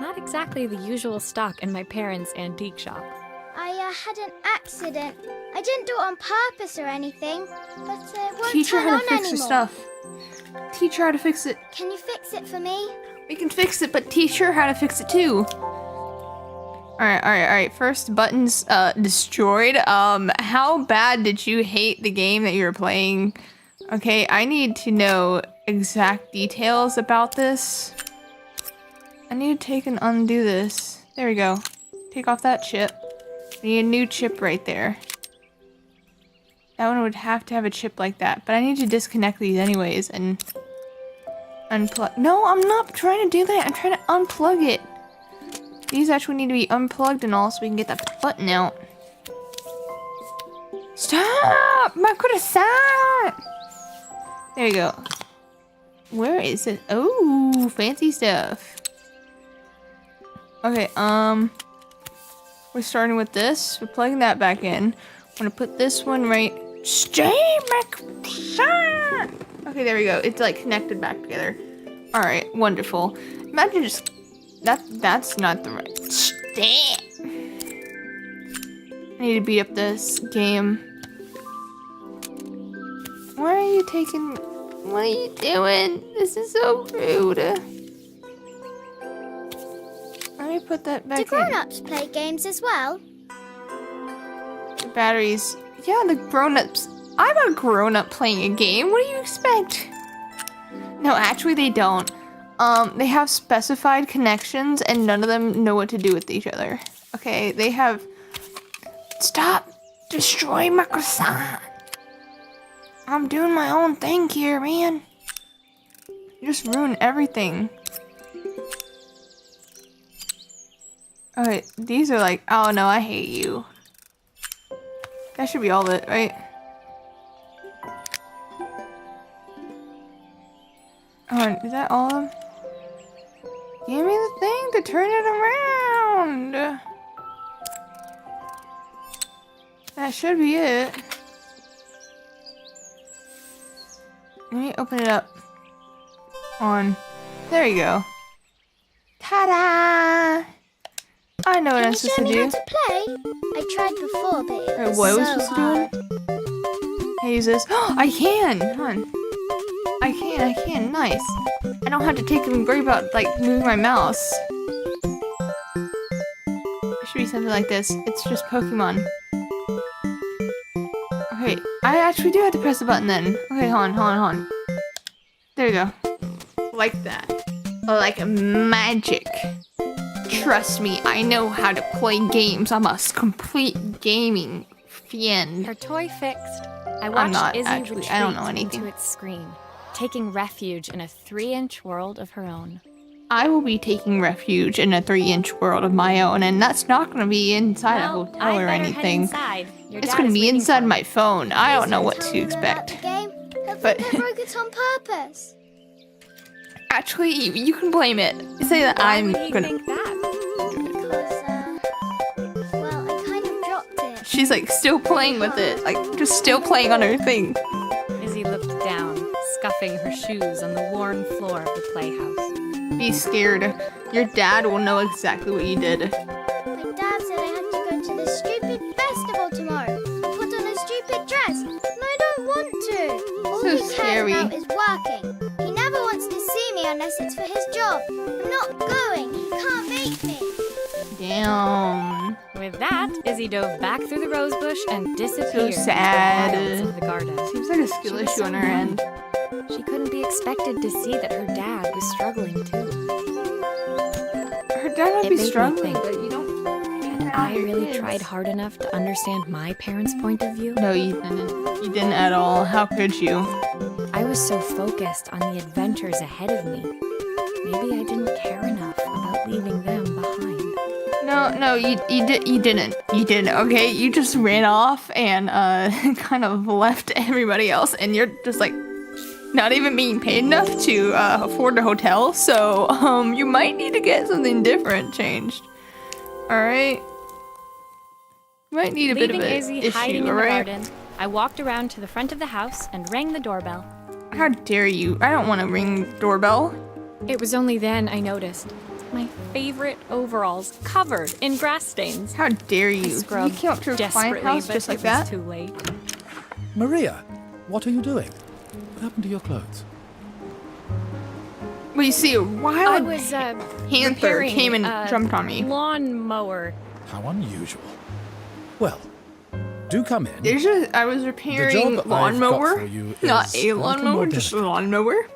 Not exactly the usual stock in my parents' antique shop. I had an accident. I didn't do it on purpose or anything, but it won't Teach her turn how on to fix her anymore. stuff. Teach her how to fix it. Can you fix it for me? We can fix it, but teach her how to fix it too. Alright. First buttons destroyed. How bad did you hate the game that you were playing? Okay, I need to know exact details about this. I need to take and undo this. There we go. Take off that chip. We need a new chip right there. That one would have to have a chip like that, but I need to disconnect these anyways and unplug. No, I'm not trying to do that. I'm trying to unplug it. These actually need to be unplugged and all so we can get that button out. Stop! My croissant! There you go. Where is it? Oh, fancy stuff. Okay, we're starting with this. We're plugging that back in. I'm gonna put this one right. Stay, my croissant! Okay, there we go. It's like connected back together. All right, wonderful. Imagine just that's not the right. Stay. I need to beat up this game. Why are you taking? What are you doing? This is so rude. Let me put that back Do in. grown-ups play games as well? The batteries. Yeah, the grown-ups. I'm a grown-up playing a game. What do you expect? No, actually they don't. They have specified connections and none of them know what to do with each other. Okay, they have... Stop destroying my croissant. I'm doing my own thing here, man. You just ruined everything. Okay, these are like... Oh no, I hate you. That should be all of it, right? Oh, is that all of them? Give me the thing to turn it around. That should be it. Let me open it up. On. There you go. Ta-da! I know what Can I'm you supposed show to me how do. to play? I tried before, but it Wait, was what was so supposed to hard. do? I use this. I can! Hold on. I can. Nice. I don't have to take and worry about, like, moving my mouse. It should be something like this. It's just Pokemon. Okay, I actually do have to press the button then. Okay, hold on. There you go. Like that. Like magic. trust me, I know how to play games. I'm a complete gaming fiend. Her toy fixed, I I'm watched not, Izzy actually. retreat I don't know anything. into its screen, taking refuge in a 3-inch world of her own. I will be taking refuge in a 3-inch world of my own, and that's not going to be inside a Well, hotel I'd or better head anything. inside. Your It's dad going to is be waiting inside for me. my phone. I don't know what to Telling them about expect. the game. Have But- they broke it on purpose? Actually, you can blame it. Say that Why I'm would he gonna. think that? Because, well, I kind of dropped it. She's like still playing with it, like just still playing on her thing. Izzy looked down, scuffing her shoes on the worn floor of the playhouse. Be scared. Your dad will know exactly what you did. My dad said I had to go to the stupid festival tomorrow. Put on a stupid dress. And I don't want to. All So he cares scary. about is working. He never wants to see me unless it's for his job. I'm not going. He can't make me. Damn. With that, Izzy dove back through the rose bush and disappeared sad. into the wilds of the garden. Seems like a skill She was issue so on her young. end. She couldn't be expected to see that her dad was struggling too. Her dad might It be made me struggling, think. but you don't. I really tried hard enough to understand my parents' point of view. No, you didn't. You didn't at all. How could you? I was so focused on the adventures ahead of me. Maybe I didn't care enough about leaving them behind. No, you didn't. You didn't. Okay, you just ran off and kind of left everybody else, and you're just like not even being paid enough to afford a hotel. So you might need to get something different changed. All right. You might need a Leaving bit of Izzy an hiding issue, in all the right? garden, I walked around to the front of the house and rang the doorbell. How dare you? I don't want to ring the doorbell. It was only then I noticed my favorite overalls covered in grass stains. How dare I you? You scrubbed came up to a client desperately, house but just like it that? was too late. Maria, what are you doing? What happened to your clothes? Well, you see, a I wild was panther repairing came and a jumped on me. lawnmower. How unusual. Well, do come in. I was repairing job I've got lawnmower, for you not is a a little lawnmower, more just a delicate. lawnmower.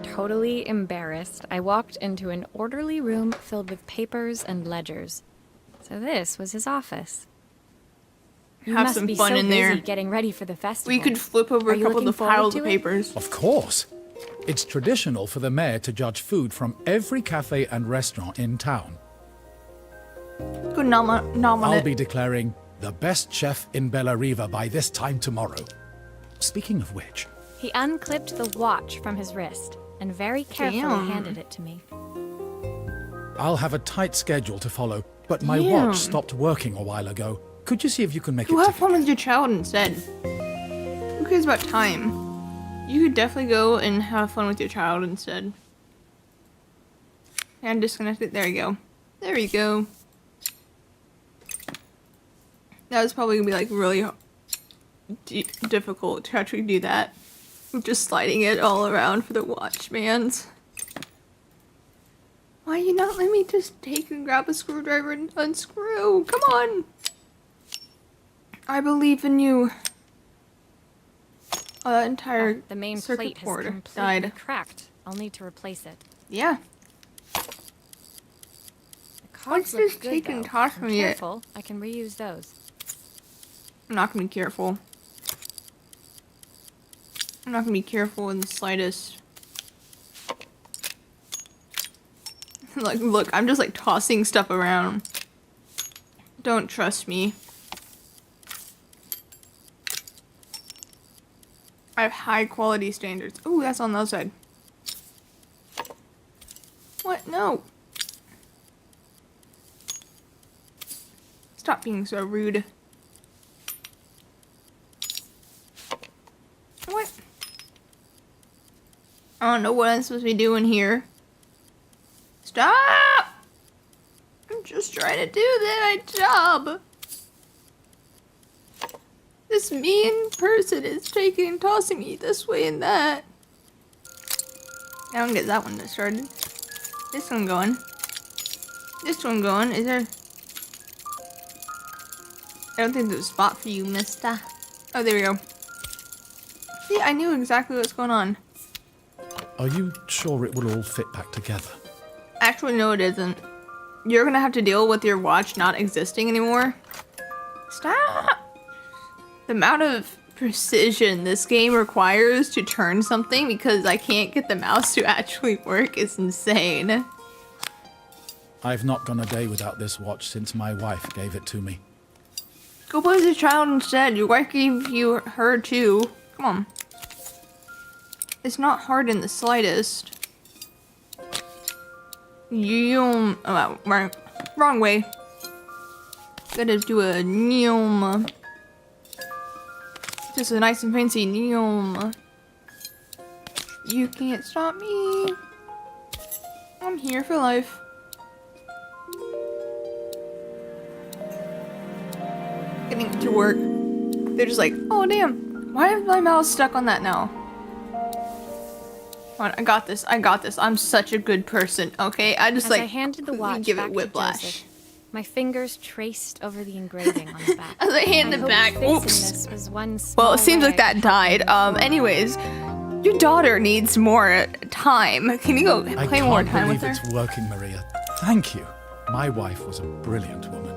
Totally embarrassed, I walked into an orderly room filled with papers and ledgers. So this was his office. You Have must some be fun so in busy there. getting ready for the festival. We could flip over Are a you couple of the looking forward piles to of it? papers. Of course. It's traditional for the mayor to judge food from every cafe and restaurant in town. Good I'll nominate. be declaring the best chef in Bella Riva by this time tomorrow. Speaking of which, He unclipped the watch from his wrist and very carefully Damn. handed it to me. I'll have a tight schedule to follow, but my Damn. watch stopped working a while ago. Could you see if you can make Go it have tick fun again? with your child instead. Who cares about time? You could definitely go and have fun with your child instead. And disconnect it. There you go. There you go. That was probably gonna be like really difficult to actually do that. Just sliding it all around for the watchman's. Why you not let me just take and grab a screwdriver and unscrew? Come on! I believe in you. That entire The main circuit plate has board completely died. cracked. I'll need to replace it. Yeah. The What's cogs look this good, take and though. toss I'm from you? careful, I can reuse those. I'm not gonna be careful. I'm not gonna be careful in the slightest. Like, look, I'm just like tossing stuff around. Don't trust me. I have high quality standards. Ooh, that's on the other side. What? No. Stop being so rude. What? I don't know what I'm supposed to be doing here. Stop! I'm just trying to do my job. This mean person is taking and tossing me this way and that. Now I can get that one started. This one going. This one going. Is there... I don't think there's a spot for you, mister. Oh, there we go. See, I knew exactly what's going on. are you sure it will all fit back together? Actually, no, it isn't. You're gonna have to deal with your watch not existing anymore. Stop! The amount of precision this game requires to turn something because I can't get the mouse to actually work is insane. I've not gone a day without this watch since my wife gave it to me. Go play with the child instead. Your wife gave you her too. Come on. It's not hard in the slightest. Wrong way. Gotta do a neom. Just a nice and fancy neom. You can't stop me. I'm here for life. Getting to work. They're just like, oh damn, why is my mouse stuck on that now? Come on, I got this. I got this. I'm such a good person. Okay, I just As like I handed the watch give back it whiplash. to Joseph, my fingers traced over the engraving on the back. As I hand I it hoped back, fixing oops. this was one Well, small it seems way like that I could died. help Anyways, your daughter needs more time. Can you go I play more can't time with believe her? it's working, Maria. Thank you. My wife was a brilliant woman.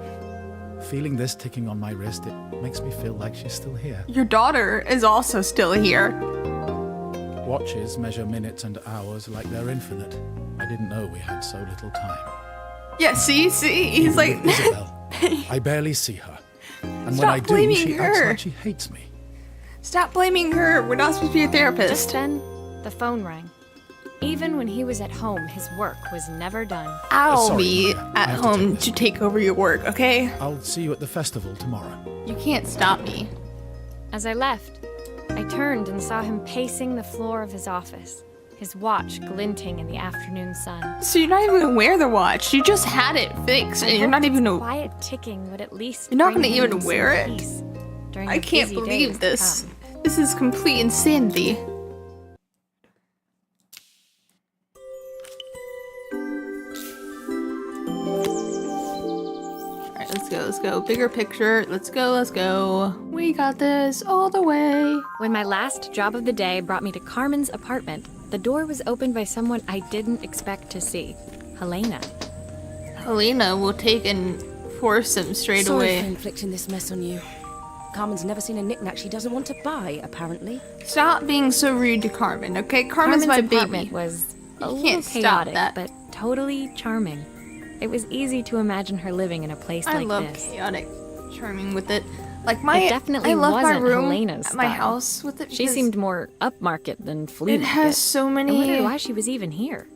Feeling this ticking on my wrist, it makes me feel like she's still here. Your daughter is also still here. Watches measure minutes and hours like they're infinite. I didn't know we had so little time. Yeah, see? He's like, With Isabel, I barely see her. And when Stop I do, blaming she acts her. like she hates me. stop blaming her. We're not supposed to be a Just therapist. then, the phone rang. Even when he was at home, his work was never done. I'll Sorry, be Maria. at I have to home take this. to take over your work, okay? I'll see you at the festival tomorrow. You can't stop me. As I left, I turned and saw him pacing the floor of his office, his watch glinting in the afternoon sun. So you're not even gonna wear the watch. You just had it fixed, I and you're hoped not even its gonna. quiet ticking would at least You're not bring gonna him even some wear it? peace during I the can't busy days believe to this. come. This is complete insanity. Alright, let's go. Bigger picture. Let's go. We got this all the way. When my last job of the day brought me to Carmen's apartment, the door was opened by someone I didn't expect to see, Helena. Helena will take and force him straight Sorry away. for inflicting this mess on you. Carmen's never seen a knickknack she doesn't want to buy, apparently. Stop being so rude to Carmen, okay? Carmen's my apartment baby. was a You little can't stop chaotic, that. but totally charming. It was easy to imagine her living in a place I like love this. chaotic charming with it. Like my It definitely I love my wasn't room Helena's at my style. house with it. She because seemed more upmarket than Fleet it has so I many wondered why she was even here.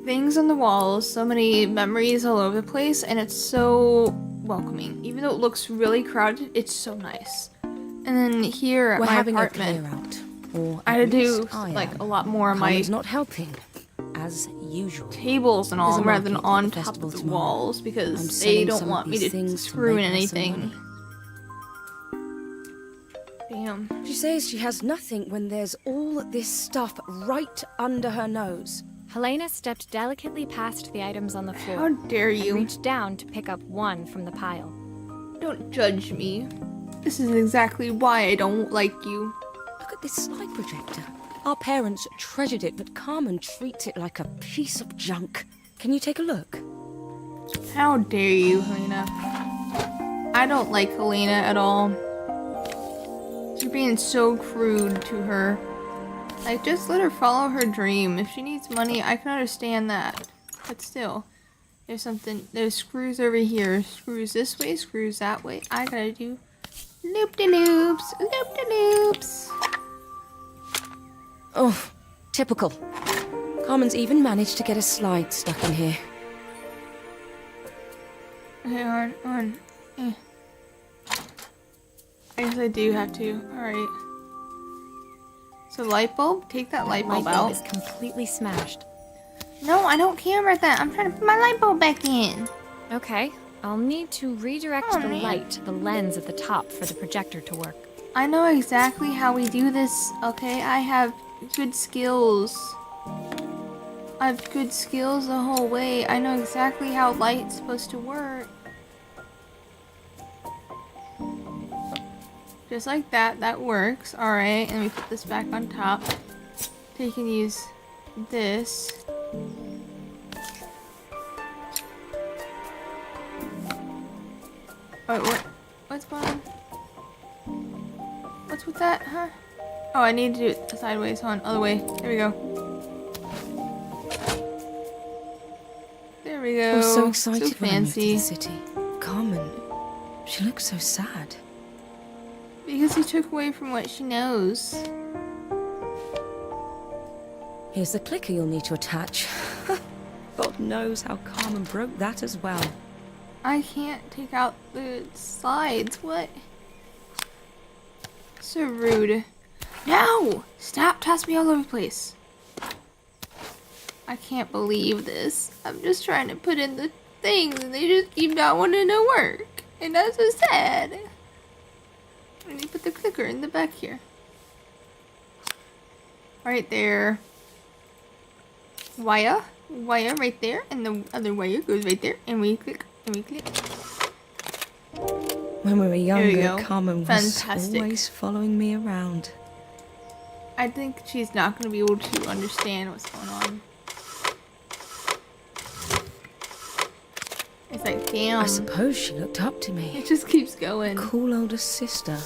things on the walls, so many memories all over the place, and it's so welcoming. Even though it looks really crowded, it's so nice. And then here at We're my having apartment, a clear out. Or I had at to do least I like am. a lot more of my Carmen's not helping, as usual. tables and all There's a rather than market on at the top festival of the tomorrow. walls I'm because they selling don't some of want me these to things to screw in make her some anything. money. Damn. She says she has nothing when there's all this stuff right under her nose. Helena stepped delicately past the items on the floor How dare and you? reached down to pick up one from the pile. Don't judge me. This is exactly why I don't like you. Look at this slide projector. Our parents treasured it, but Carmen treats it like a piece of junk. Can you take a look? How dare you, Helena? I don't like Helena at all. You're being so crude to her. Like, just let her follow her dream. If she needs money, I can understand that. But still, there's screws over here. Screws this way, screws that way. I gotta do loop-de-loops, loop-de-loops. Oh, typical. Carmen's even managed to get a slide stuck in here. Okay, on. I guess I do have to. Alright. So light bulb? Take that light bulb Light out. bulb is completely smashed. No, I don't care about that. I'm trying to put my light bulb back in. Okay, I'll need to redirect Oh, the man. light to the lens at the top for the projector to work. I know exactly how we do this, okay? I have good skills. I have good skills the whole way. I know exactly how light's supposed to work. Just like that, that works. Alright, and we put this back on top. So you can use this. Wait, what? What's going on? What's with that, huh? Oh, I need to do it sideways. Hold on, other way. There we go. There we go. I was so excited So when I moved to the fancy. city. Carmen, she looks so sad. Because he took away from what she knows. Here's the clicker you'll need to attach. God knows how Carmen broke that as well. I can't take out the slides. What? So rude. No! Stop tossing me all over the place. I can't believe this. I'm just trying to put in the things and they just keep not wanting to work. And that's so sad. I need to put the clicker in the back here. Right there. Wire right there, and the other wire goes right there, and we click, and we click. When we were we younger, go. Carmen was Fantastic. always following me around. I think she's not going to be able to understand what's going on. It's like, damn. I suppose she looked up to me. It just keeps going. Cool older sister.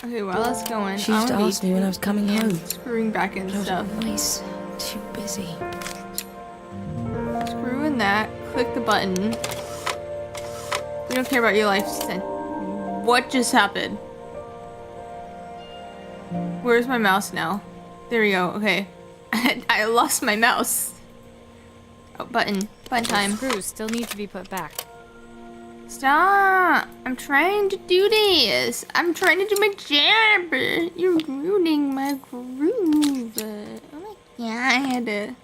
Okay, while that's going, She used to ask me when I was coming home. Screwing back in But I was stuff. always too busy. Screw in that. Click the button. We don't care about your life, Sen. What just happened? Where's my mouse now? There we go. Okay. I lost my mouse. Oh, button. Button time. Screws still need to be put back. Stop! I'm trying to do this. I'm trying to do my job. You're ruining my groove. Oh my god.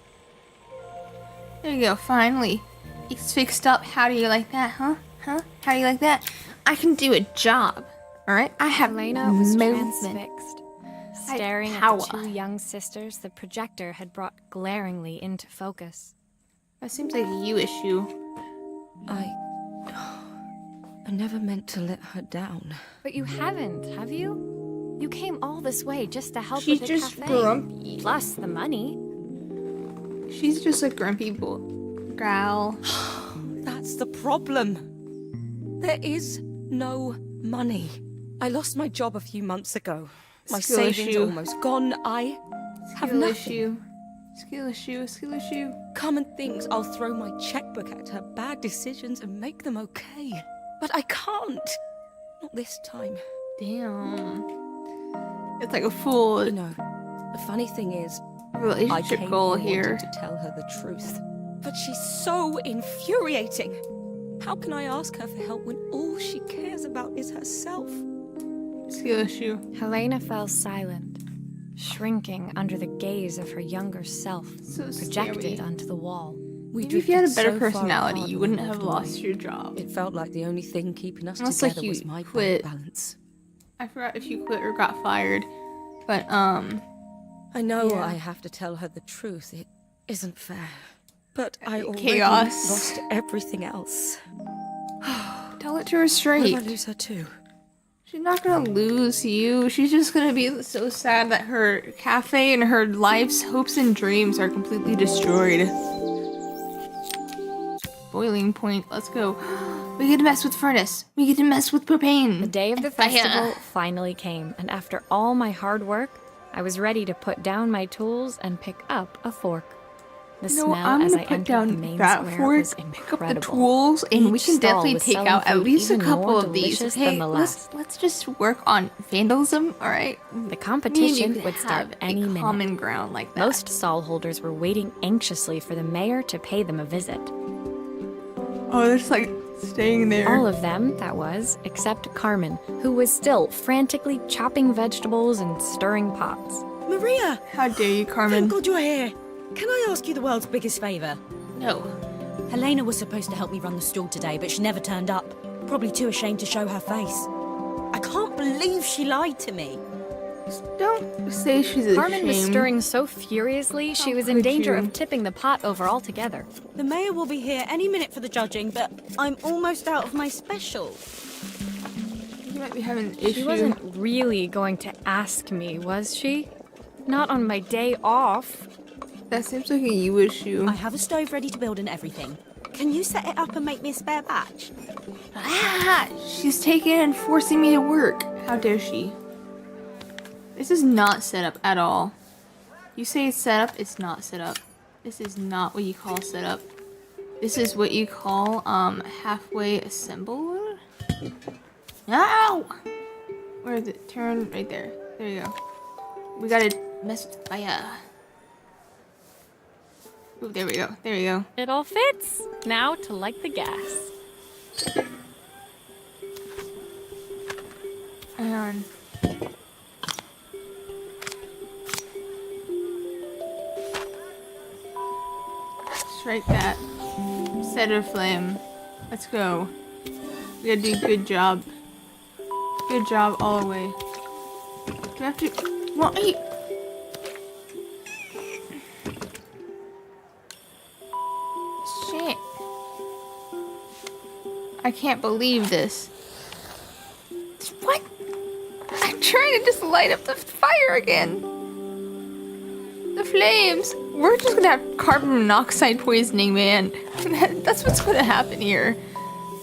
There you go. Finally. It's fixed up. How do you like that, huh? Huh? How do you like that? I can do a job. Alright? I have Helena was movement. transfixed. Staring at power. the two young sisters the projector had brought glaringly into focus. That seems like a you issue. I never meant to let her down. But you haven't, have you? You came all this way just to help She's with the just cafe. grumpy. Plus the money. She's just a grumpy gal. That's the problem. There is no money. I lost my job a few months ago. My Skill savings issue. almost gone. I have Skill nothing. issue. Skill issue. Skill issue. Carmen thinks I'll throw my checkbook at her bad decisions and make them okay. But I can't. Not this time. Damn. It's like a full You know, the funny thing is, I relationship came goal here here. wanting to tell her the truth. But she's so infuriating. How can I ask her for help when all she cares about is herself? Skill issue. Helena fell silent, shrinking under the gaze of her younger self, So projected scary. onto the wall. We Maybe if you had a drifted better so far personality, apart you when wouldn't I have moved lost away. your job. It felt like the only thing keeping us Unless, like, together you was my quit. bank balance. I forgot if you quit or got fired. But, I know Yeah. I have to tell her the truth. It isn't fair. But I already Chaos. lost everything else. tell it to her What straight. if I lose her too? She's not gonna lose you. She's just gonna be so sad that her cafe and her life's hopes and dreams are completely destroyed. Boiling point. Let's go. We get to mess with furnace. We get to mess with propane. The day of the Fire. festival finally came, and after all my hard work, I was ready to put down my tools and pick up a fork. The No, smell I'm as gonna I put entered the down main that square fork, was pick up the incredible. tools, and we Each can stall definitely was take selling out at food least a even couple more of these. delicious Okay, than the last. let's just work on vandalism, all right? The competition would have start any a minute. common ground like that. Most stall holders were waiting anxiously for the mayor to pay them a visit. Oh, they're just like staying there. All of them, that was, except Carmen, who was still frantically chopping vegetables and stirring pots. Maria! How dare you, Thank Carmen? God you're here. Can I ask you the world's biggest favour? No. Helena was supposed to help me run the stall today, but she never turned up. Probably too ashamed to show her face. I can't believe she lied to me. Don't say she's ashamed. Carmen was stirring so furiously, she How was in could danger you? of tipping the pot over altogether. The mayor will be here any minute for the judging, but I'm almost out of my special. You might be having an issue. She wasn't really going to ask me, was she? Not on my day off. That seems like a you issue. I have a stove ready to build and everything. Can you set it up and make me a spare batch? Ah, she's taking and forcing me to work. How dare she? This is not set up at all. You say it's set up, it's not set up. This is not what you call set up. This is what you call halfway assembled. No! Where is it? Turn right there. There you go. We gotta mess with fire. Ooh, there we go. There you go. It all fits. Now to light the gas. Hang on. Strike that. Set a flame. Let's go. We gotta do a good job. Good job all the way. Do I have to? What? Shit. I can't believe this. What? I'm trying to just light up the fire again. The flames. We're just gonna have carbon monoxide poisoning, man. That's what's gonna happen here.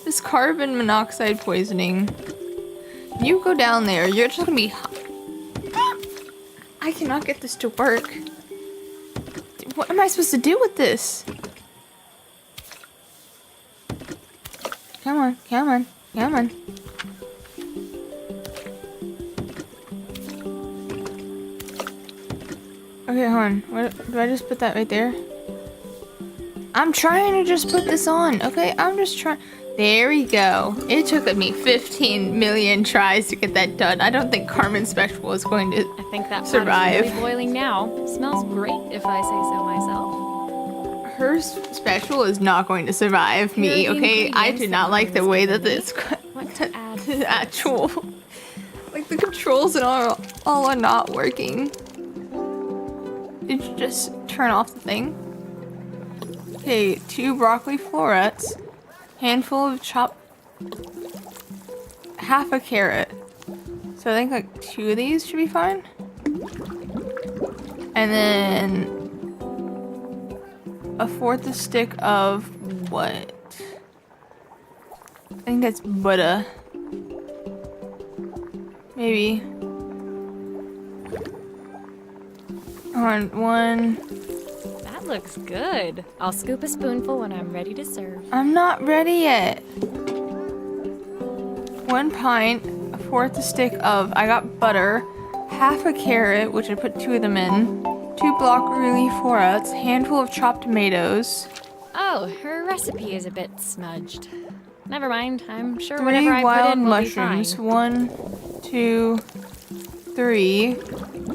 This carbon monoxide poisoning. You go down there, you're just gonna be I cannot get this to work. What am I supposed to do with this? Come on, come on, come on. Okay, hold on. What, do I just put that right there? I'm trying to just put this on, okay? I'm just trying. There we go. It took me 15 million tries to get that done. I don't think Carmen Spectral is going to I think that survive. pot's really boiling now. Smells great, if I say so myself. Her Spectral is not going to survive me, Here are the okay? I ingredients do that not like the Carmen's way given that me. this What to add the actual like the controls and all are not working. Did you just turn off the thing? Okay, 2 broccoli florets, handful of chopped, half a carrot. So I think like 2 of these should be fine. And then a 1/4 a stick of what? I think that's butter. Maybe. On 1. That looks good. I'll scoop a spoonful when I'm ready to serve. I'm not ready yet. 1 pint, a 1/4 a stick of, I got butter, half a carrot, which I put 2 of them in, 2 broccoli florets, handful of chopped tomatoes, Oh, her recipe is a bit smudged. Never mind. I'm sure 3 whatever I put wild in will mushrooms, be fine. 1, 2, 3,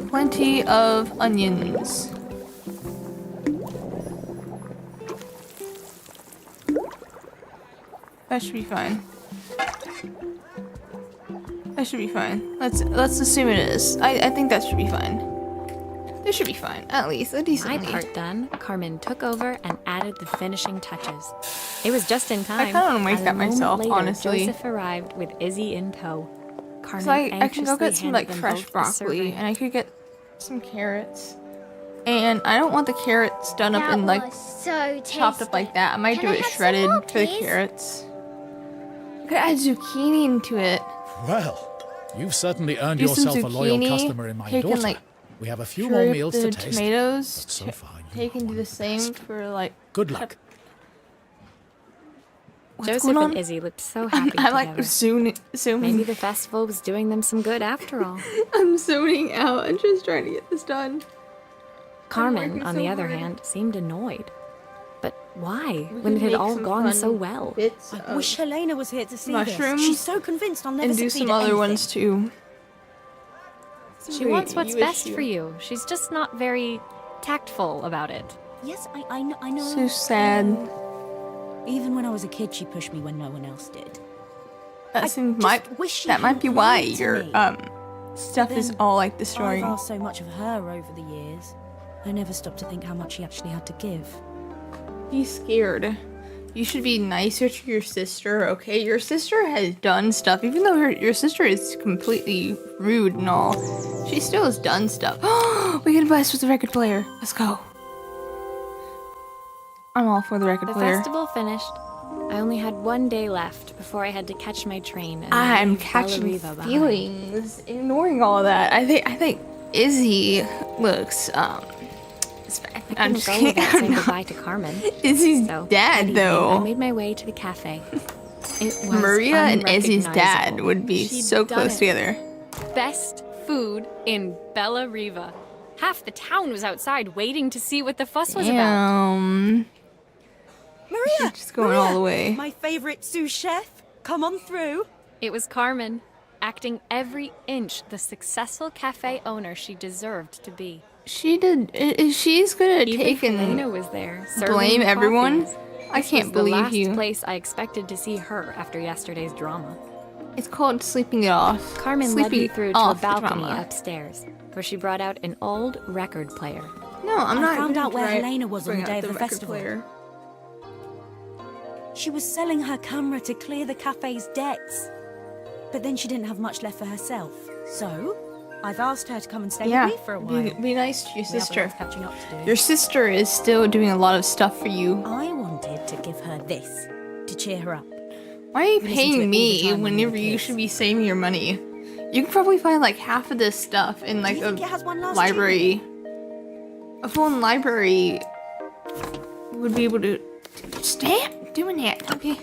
plenty of onions. That should be fine. That should be fine. Let's assume it is. I think that should be fine. This should be fine, at least, a decent. My part done, Carmen took over and added the finishing touches. It was just in time. kinda wanna make As a that moment myself, later, honestly. Joseph arrived with Izzy in tow. Carmen So I can go get some anxiously like handed them fresh both the broccoli, serving. and I could get some carrots. And I don't want the carrots done up in like was so chopped up like that. I might Can do I it have some shredded more, for the please? carrots. I could add zucchini into it. Well, you've certainly earned Do some yourself a loyal zucchini, customer in my take and, daughter. like, We have a few more Strip meals the to taste. tomatoes, but so far, you take are and do one the of the same best. for like. Good luck. What's Joseph going on? and Izzy looked so happy I'm together. like zooming. Maybe the festival was doing them some good after all. I'm zooming out and just trying to get this done. Carmen, working on so the other hard. hand, seemed annoyed. But why, We when could it had make all some gone fun so well? Bits I of wish Helena was here to see mushrooms this. She's so convinced I'll never and do succeed some at other anything. ones too. She wants what's You best issue. for you. She's just not very tactful about it. Yes, I know. So sad. Even when I was a kid, she pushed me when no one else did. That I seems just wish she that might be hadn't why lied to your me. stuff is Then all like this story. I've asked so much of her over the years. I never stopped to think how much she actually had to give. Be scared. You should be nicer to your sister, okay? Your sister has done stuff, even though your sister is completely rude and all. She still has done stuff. We can blast with the record player. Let's go. I'm all for the record The player. festival finished. I only had one day left before I had to catch my train. And I'm leave catching Bellariva behind. feelings, ignoring all of that. I think Izzy looks I I'm couldn't just go kidding. without I'm saying not. goodbye to Carmen. Izzy's So, that dad evening, though. I made my way to the cafe. It was Maria and Izzy's dad unrecognizable. would be She'd so done close it. together. Best food in Bellariva. Half the town was outside waiting to see what the fuss was about. Damn. Maria! Just going all the way. My favourite sous chef. Come on through. It was Carmen, acting every inch the successful cafe owner she deserved to be. She did. She's good at Even taking Helena was there, serving blame everyone. coffees. I This can't was believe the last you. place I expected to see her after yesterday's drama. It's called sleeping it off. Carmen sleeping led me through to a off the balcony drama. upstairs, where she brought out an old record player. No, I'm I not. found gonna out where try- Helena was on bring the day out of the record festival. player. She was selling her camera to clear the cafe's debts. But then she didn't have much left for herself. So, I've asked her to come and stay Yeah, with me for a while. be nice to your We have a lot sister. of catching up to do. Your sister is still doing a lot of stuff for you. I wanted to give her this to cheer her up. Why are you listen to it paying all the me time when we were whenever you kids. should be saving your money? You can probably find like half of this stuff in like you a think it has one last library. A full library would be able to. Stop doing that. Okay.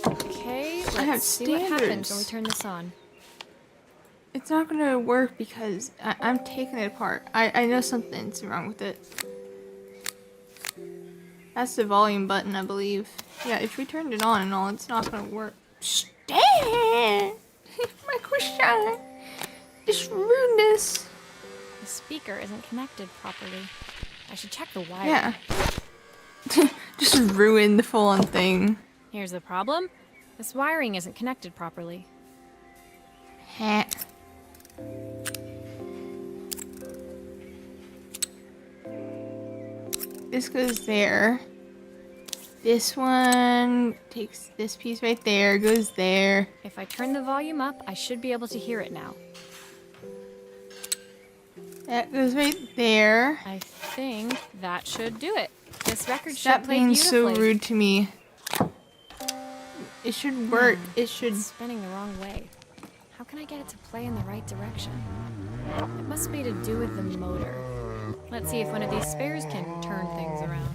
Okay, let's have see what happens when we standards. turn this on. It's not gonna work because I'm taking it apart. I know something's wrong with it. That's the volume button, I believe. Yeah, if we turned it on and all, it's not gonna work. Stop! My question. This rudeness. The speaker isn't connected properly. I should check the wire. Yeah. Just ruin the full-on thing. Here's the problem. This wiring isn't connected properly. Hat. This goes there. This one takes this piece right there, goes there. If I turn the volume up, I should be able to hear it now. That goes right there. I think that should do it. This record should Stop play being beautifully. so rude to me. It should work. It should. It's spinning the wrong way. How can I get it to play in the right direction? It must be to do with the motor. Let's see if one of these spares can turn things around.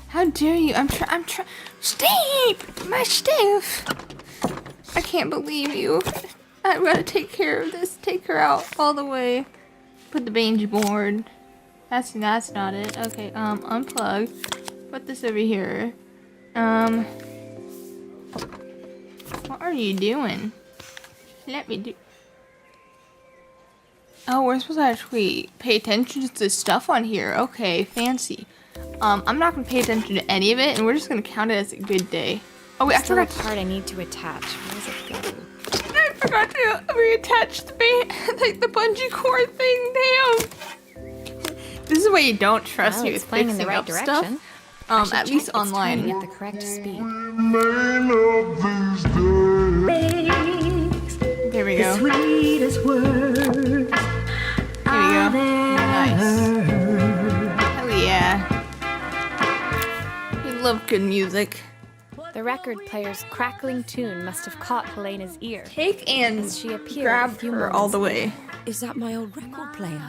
How dare you? I'm trying. Steve! My stuff! I can't believe you. I've got to take care of this. Take her out all the way. Put the banjo board. That's not it. Okay, unplug. Put this over here. What are you doing? Let me do. Oh, we're supposed to actually pay attention to the stuff on here. Okay, fancy. I'm not gonna pay attention to any of it, and we're just gonna count it as a good day. Oh wait, I Still a forgot. part I need to attach. Where does it go? I forgot to reattach the like the bungee cord thing. Damn. This is why you don't trust Well, me it's with playing in fixing the right up direction. stuff. I should At least check it's online. turning at the correct speed. There we go. There we go. Nice. Hell yeah. We love good music. The record player's crackling tune must have caught Helena's ear. Take and As she appeared grab a few her moments all the way. Is that my old record player?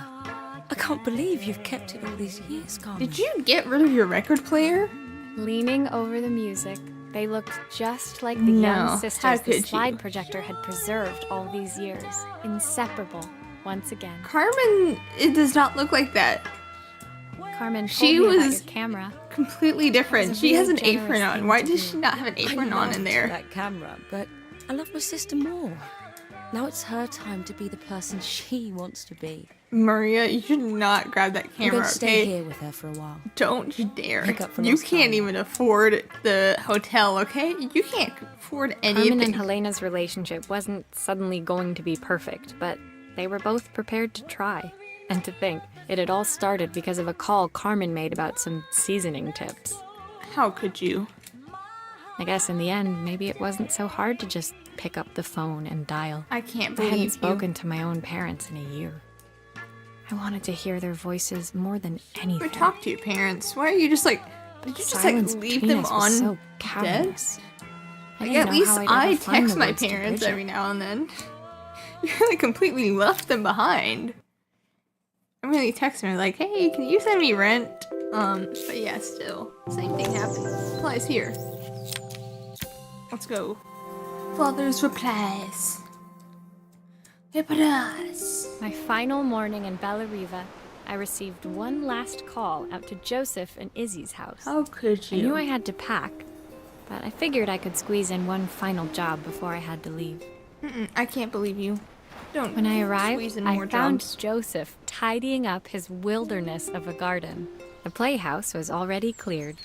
I can't believe you've kept it all these years, Carmen. Did you get rid of your record player? Leaning over the music, they looked just like the No, young how sisters the could you? slide projector had preserved all these years. Inseparable, once again. Carmen, it does not look like that. Carmen told She me about was- your camera. Completely different. That was a She has an really apron generous on. thing Why to does do. she not have an apron on in loved there? that camera, but I love my sister more. Now it's her time to be the person she wants to be. Maria, you should not grab that I'm camera, going to stay okay? here with her for a while. Don't you dare. Pick up for You lost can't time. even afford the hotel, okay? You can't afford anything. Carmen and Helena's relationship wasn't suddenly going to be perfect, but they were both prepared to try. And to think, it had all started because of a call Carmen made about some seasoning tips. How could you? I guess in the end, maybe it wasn't so hard to just pick up the phone and dial. I can't I believe hadn't you. spoken to my own parents in a year. I wanted to hear their voices more than anything. Or talk to your parents. Why are you just like Did you just Silence like leave between them us was on so dead? cavernous. I Like, didn't at know least how I'd I ever find text the my words to parents bridge it. every now and then. You really completely left them behind. I'm really texting her like, hey, can you send me rent? But yeah, still. Same thing happened. Applies here. Let's go. Father's replies. Replies. My final morning in Bellariva, I received one last call out to Joseph and Izzy's house. How could I you? knew I had to pack, but I figured I could squeeze in one final job before I had to leave. I can't believe you. Don't. When I arrived, squeeze in I more found jobs. Joseph tidying up his wilderness of a garden. The playhouse was already cleared.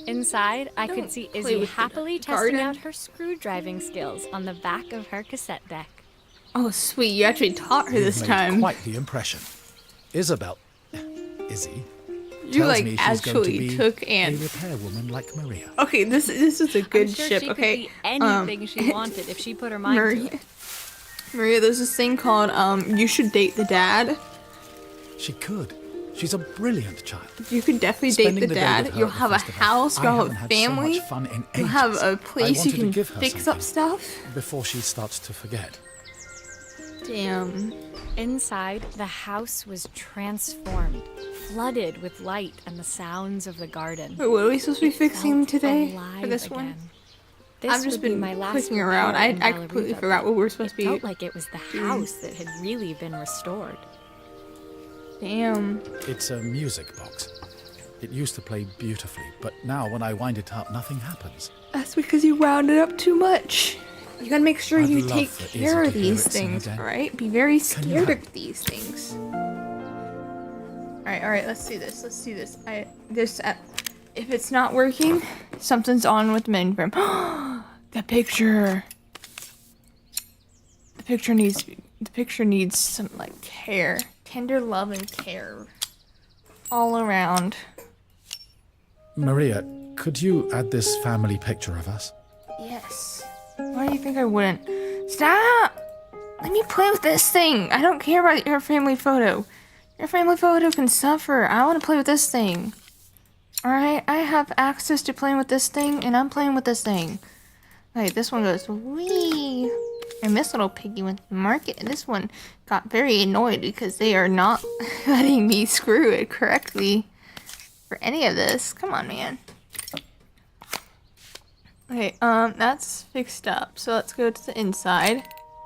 Inside, I Don't could see play Izzy with the happily testing garden. out her screw driving skills on the back of her cassette deck. Oh, sweet. You actually taught her You've this made time. quite the impression. Isabel, Izzy, You tells like me she's going to actually be took a Anne. repairwoman like Maria. Okay, this is a good I'm sure ship. she Okay, could be anything she wanted if she put her mind to Maria. it. Maria, there's this thing called you should date the dad. She could. She's a brilliant child. You could definitely Spending date the the day dad. with her You'll at the have a festival, house. I You'll have haven't a had so family. much fun in You'll have ages. a I place you wanted to can give her fix up something stuff. before she starts to forget. Damn. Inside, the house was transformed, flooded with light and the sounds of the garden. Wait, what are we supposed to be fixing Felt today alive for this one? again. This I've just would be been my last clicking around. repair in I completely Bellariva, forgot but what we were supposed to it be. felt like it was the house that had really been restored. Damn. It's a music box. It used to play beautifully, but now when I wind it up, nothing happens. That's because you wound it up too much. You gotta make sure I'd you love take for Izzy care of to hear these it sing things, again. alright? Be very you scared help? of these things. Alright, let's do this. Let's do this. If it's not working, something's on with the mainframe. The picture. The picture needs some like care. Tender love and care. All around. Maria, could you add this family picture of us? Yes. Why do you think I wouldn't? Stop! Let me play with this thing. I don't care about your family photo. Your family photo can suffer. I want to play with this thing. Alright? I have access to playing with this thing, and I'm playing with this thing. Okay, this one goes wee. And this little piggy went to the market, and this one got very annoyed because they are not letting me screw it correctly for any of this. Come on, man. Okay, that's fixed up. So let's go to the inside.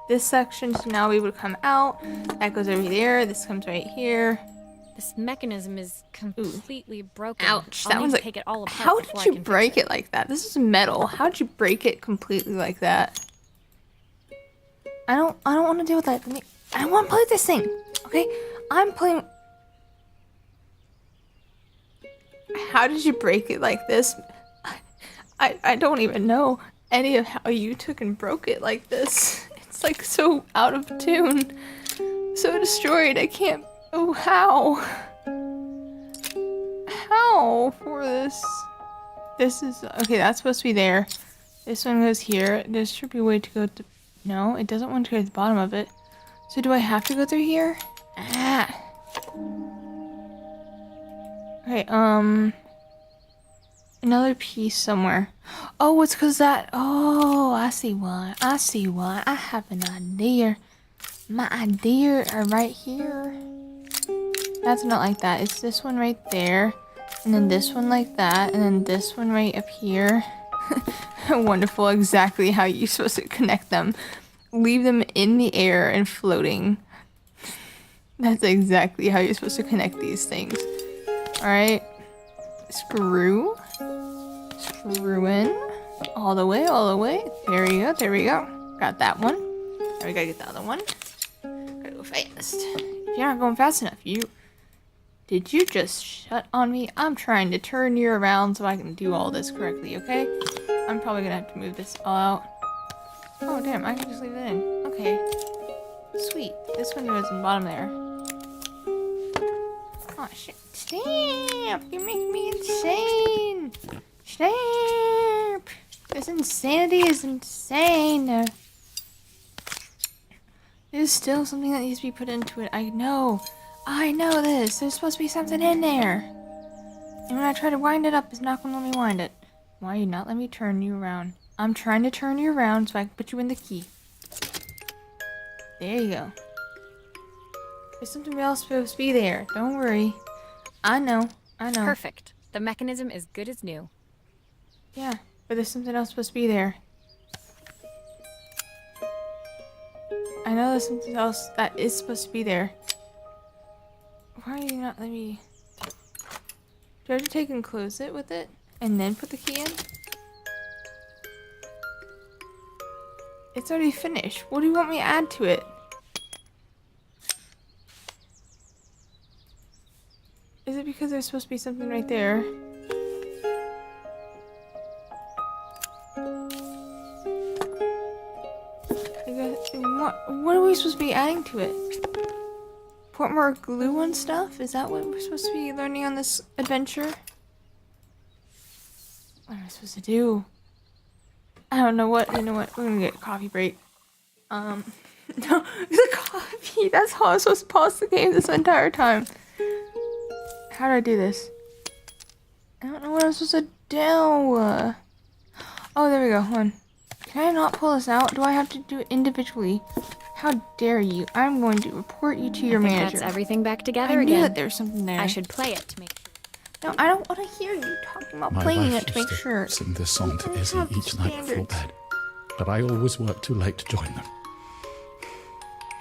This section should now be able to come out. That goes over there. This comes right here. This mechanism is completely broken. Ouch. I'll That need one's to like, take it all apart how before I did you can fix break it like that? This is metal. How did you break it completely like that? I don't want to deal with that. I don't want to play with this thing. Okay? I'm playing. How did you break it like this? I don't even know any of how you took and broke it like this. It's like so out of tune. So destroyed. I can't. Oh, how? How for this? This is. Okay, that's supposed to be there. This one goes here. There should be a way to go to. No, it doesn't want to go to the bottom of it. So do I have to go through here? Ah. Okay, another piece somewhere. Oh, it's because that. Oh, I see why. I see why. I have an idea. My idea are right here. That's not like that. It's this one right there. And then this one like that. And then this one right up here. Wonderful. Exactly how you're supposed to connect them. Leave them in the air and floating. That's exactly how you're supposed to connect these things. Alright. Screw. Screw in. All the way, all the way. There we go, there we go. Got that one. Now we gotta get the other one. Gotta go fast. If you're not going fast enough, Did you just shut on me? I'm trying to turn you around so I can do all this correctly, okay? I'm probably gonna have to move this all out. Oh, damn, I can just leave it in. Okay. Sweet. This window is in the bottom there. Oh, shit. Stamp! You make me insane! Stamp! This insanity is insane! There's still something that needs to be put into it. I know this. There's supposed to be something in there. And when I try to wind it up, it's not gonna let me wind it. Why are you not letting me turn you around? I'm trying to turn you around so I can put you in the key. There you go. There's something else supposed to be there. Don't worry. I know. Perfect. The mechanism is good as new. Yeah, but there's something else supposed to be there. I know there's something else that is supposed to be there. Why are you not letting me... Do I have to take and close it with it? And then put the key in? It's already finished. What do you want me to add to it? Is it because there's supposed to be something right there? What are we supposed to be adding to it? Put more glue on stuff? Is that what we're supposed to be learning on this adventure? What am I supposed to do? I don't know what. You know what? We're gonna get a coffee break. No, the coffee. That's how I was supposed to pause the game this entire time. How do I do this? I don't know what I'm supposed to do. Oh, there we go. Hold on. Can I not pull this out? Do I have to do it individually? How dare you? I'm going to report you to your I think manager. that's everything back I together knew again. that there was something there. I should play it to make sure. No, I don't want to hear you talking about My playing wife it to make used sure. sing this song to don't Izzy have each night before standards. bed, but I always work too late to join them.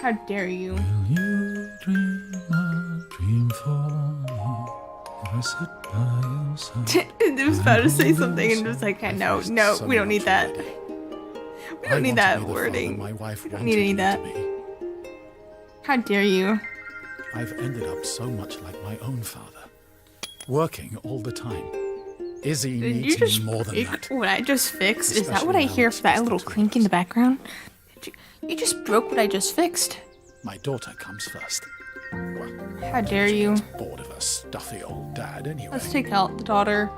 How dare you? Will you dream a dream for me if I sit by your side? It was about to say something and it was like, no, So we don't need much that. already. We I don't need want that to be the wording. father my wife We don't wanted need any me of that. to be. How dare you? I've ended up so much like my own father, working all the time. Izzy Did needs you just me more than break that. what I just fixed? Is that Especially what I now hear it's for that just the little two of clink in us. the background? You just broke what I just fixed. My daughter comes first. Well, How dare she you? gets bored of her stuffy old dad anyway. Let's take out the daughter.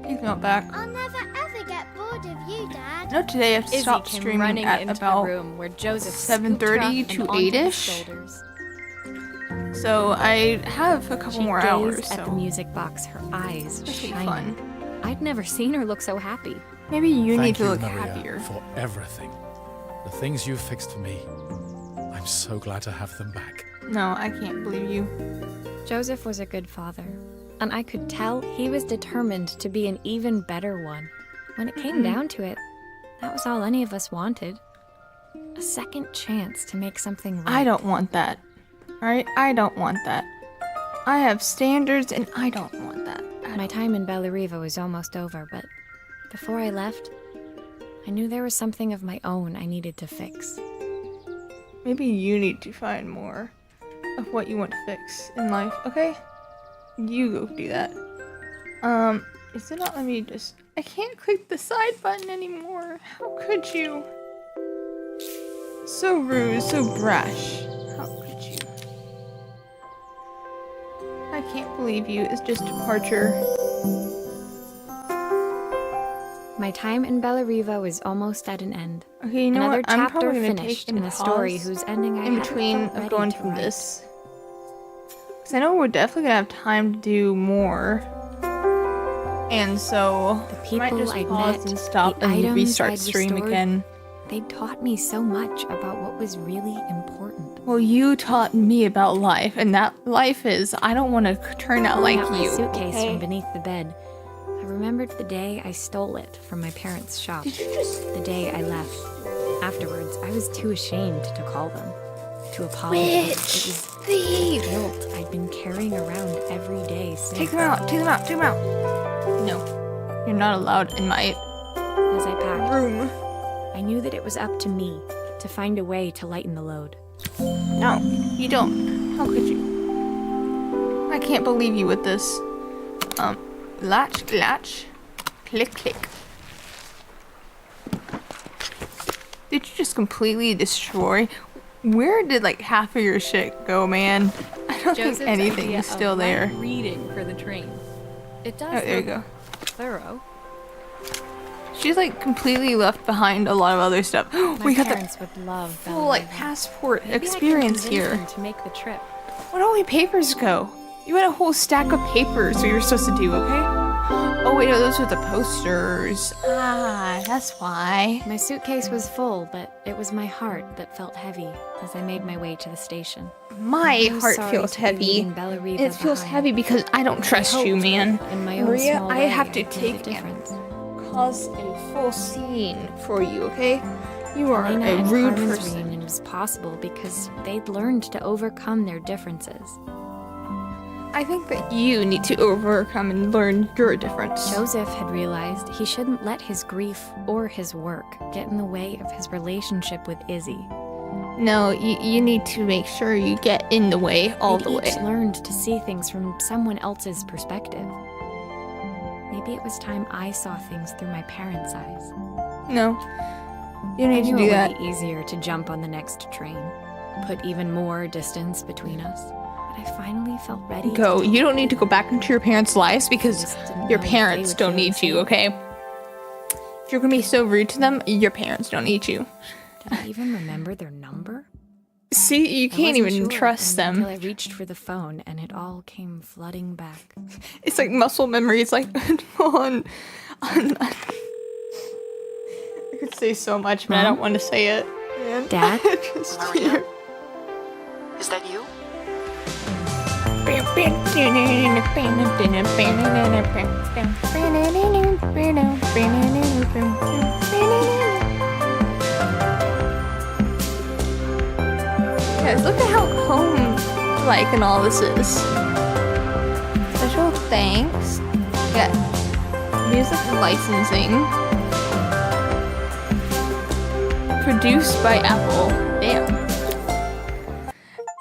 Take them out back. I'll never ever get bored of you, Dad. No, today I have to Izzy stop came streaming running at into about the room where Joseph 7:30 to 8-ish. So I have a couple She more gazed hours. at the So music box, her eyes this should be shining. fun. I'd never seen her look so happy. Maybe you need Thank to you, look Maria, happier. for everything. The things you fixed for me. I'm so glad to have them back. No, I can't believe you. Joseph was a good father, and I could tell he was determined to be an even better one. When it came down to it, that was all any of us wanted. A second chance to make something right. I don't want that. Alright? I don't want that. I have standards and I don't want that. My time in Bellariva was almost over, but before I left, I knew there was something of my own I needed to fix. Maybe you need to find more of what you want to fix in life, okay? You go do that. Is it not let me just... I can't click the side button anymore. How could you? So rude, so brash. How could you? I can't believe you. It's just departure. My time in Bellariva was almost at an end. Okay, you know Another what? I'm chapter probably gonna finished take in a a story pause whose ending I in hadn't between felt of ready going to from write. this. Because I know we're definitely gonna have time to do more. And so The I might people just I'd pause met, and stop the and items restart I'd stream restored, again. They taught me so much about what was really important. Well, you taught me about life, and that life is I don't want to turn out like Pulling out my you. suitcase okay? from beneath the bed, I remembered the day I stole it from my parents' shop. Did you just The day I left. Afterwards, I was too ashamed to call them, to apologize. It was thief? guilt I'd been carrying around every day since. Take them out! Take them out! Take them out! No, you're not allowed in my As I packed, room. I knew that it was up to me to find a way to lighten the load. No, you don't. How could you? I can't believe you with this. Latch, click, click. Did you just completely destroy? Where did like half of your shit go, man? I don't think anything is still there. Reading for the train. It does. Oh, there you go. Thorough. She's like completely left behind a lot of other stuff. My We got the parents would love full like Bellariva. passport Maybe I can experience convince here. them to make the trip. Where'd all my papers go? You had a whole stack of papers that you were supposed to do, okay? Oh wait, no, those are the posters. Ah, that's why. My suitcase was full, but it was my heart that felt heavy as I made my way to the station. My I'm heart sorry feels to be heavy. leaving Bellariva It feels behind. heavy because I don't trust you, hoped man. that in my own Maria, small I way, have to I'd make a take it. difference. Cause a full scene for you, okay? You are Elena a and rude Carmen's person. reunion was possible because they'd learned to overcome their differences. I think that you need to overcome and learn your difference. Joseph had realized he shouldn't let his grief or his work get in the way of his relationship with Izzy. No, you need to make sure you get in the way all They'd the way. each learned to see things from someone else's perspective. Maybe it was time I saw things through my parents' eyes. No, you I need to knew do it that. would be easier to jump on the next train, put even more distance between us. But I finally felt ready to Go. take You don't need to go back into your parents' lives because Just didn't your know if parents they would don't feel the need you, same. okay? If you're gonna be so rude to them, your parents don't need you. Did I even remember their number? See, you I can't wasn't even sure trust them. until I reached for the phone and it all came flooding back. It's like muscle memory. It's like on. I could say so much, but I don't want to say it. Man. Dad? Just Maria? Is that you? Guys, look at how home-like and all this is. Special thanks. Yeah. Music licensing. Produced by Apple. Damn.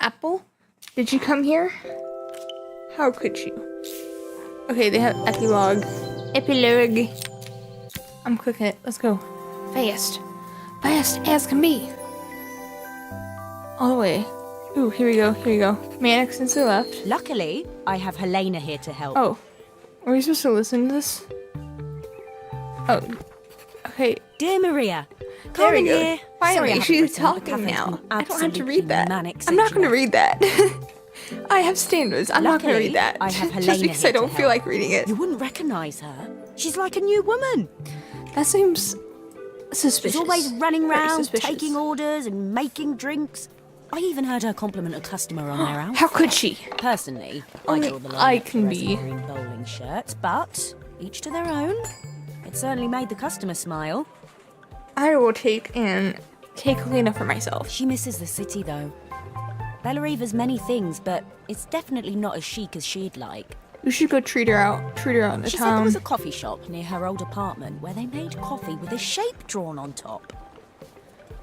Apple? Did you come here? How could you? Okay, they have epilogue. Epilogue. I'm clicking it. Let's go. Fast. Fast as can be. All the way. Ooh, here we go. Here we go. Mannix since the left. Luckily, I have Helena here to help. Oh. Are we supposed to listen to this? Oh. Okay. Dear Maria, There Carmen we go. here. Sorry I Finally, haven't she's written, the talking cafe's now. been I don't have to absolutely read that. manic I'm not since going to you read that. I have standards. I'm not going to Luckily, read that. I have Just Helena because I here to don't feel help. like reading it. You wouldn't recognize her. She's like a new woman. That seems suspicious. She's always running Very around, suspicious. taking orders and making drinks. I even heard her compliment a customer on their outfit. How could she? Personally, Only I draw the line I at can fluorescent be. green bowling shirts, but each to their own. It certainly made the customer smile. I will take Lena for myself. She misses the city, though. Bellariva's many things, but it's definitely not as chic as she'd like. We should go treat her out. Treat her out in the She said there town. was a coffee shop near her old apartment where they made coffee with a shape drawn on top.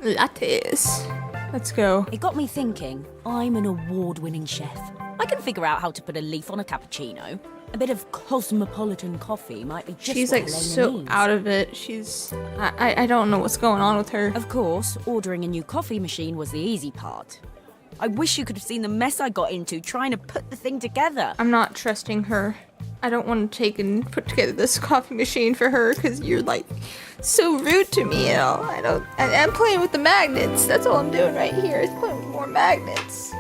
Lattes. Let's go. It got me thinking, I'm an award-winning chef. I can figure out how to put a leaf on a cappuccino. A bit of cosmopolitan coffee might be just She's what like Helena so needs. out of it. I don't know what's going on with her. Of course, ordering a new coffee machine was the easy part. I wish you could have seen the mess I got into trying to put the thing together. I'm not trusting her. I don't want to take and put together this coffee machine for her because you're like so rude to me, you know. I'm playing with the magnets. That's all I'm doing right here is playing with more magnets.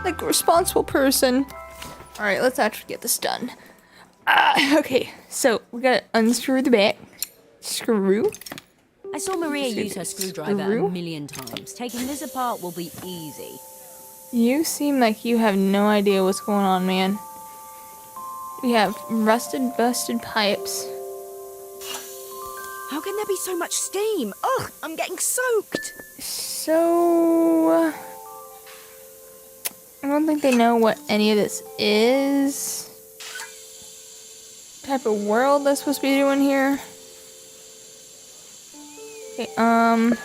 Like a responsible person. All right, let's actually get this done. Okay, so we gotta unscrew the back. Screw. I saw Maria use her screwdriver Screw? a million times. Taking this apart will be easy. You seem like you have no idea what's going on, man. We have rusted, busted pipes. How can there be so much steam? Ugh, I'm getting soaked. So, I don't think they know what any of this is. What type of world they're supposed to be doing here. Okay,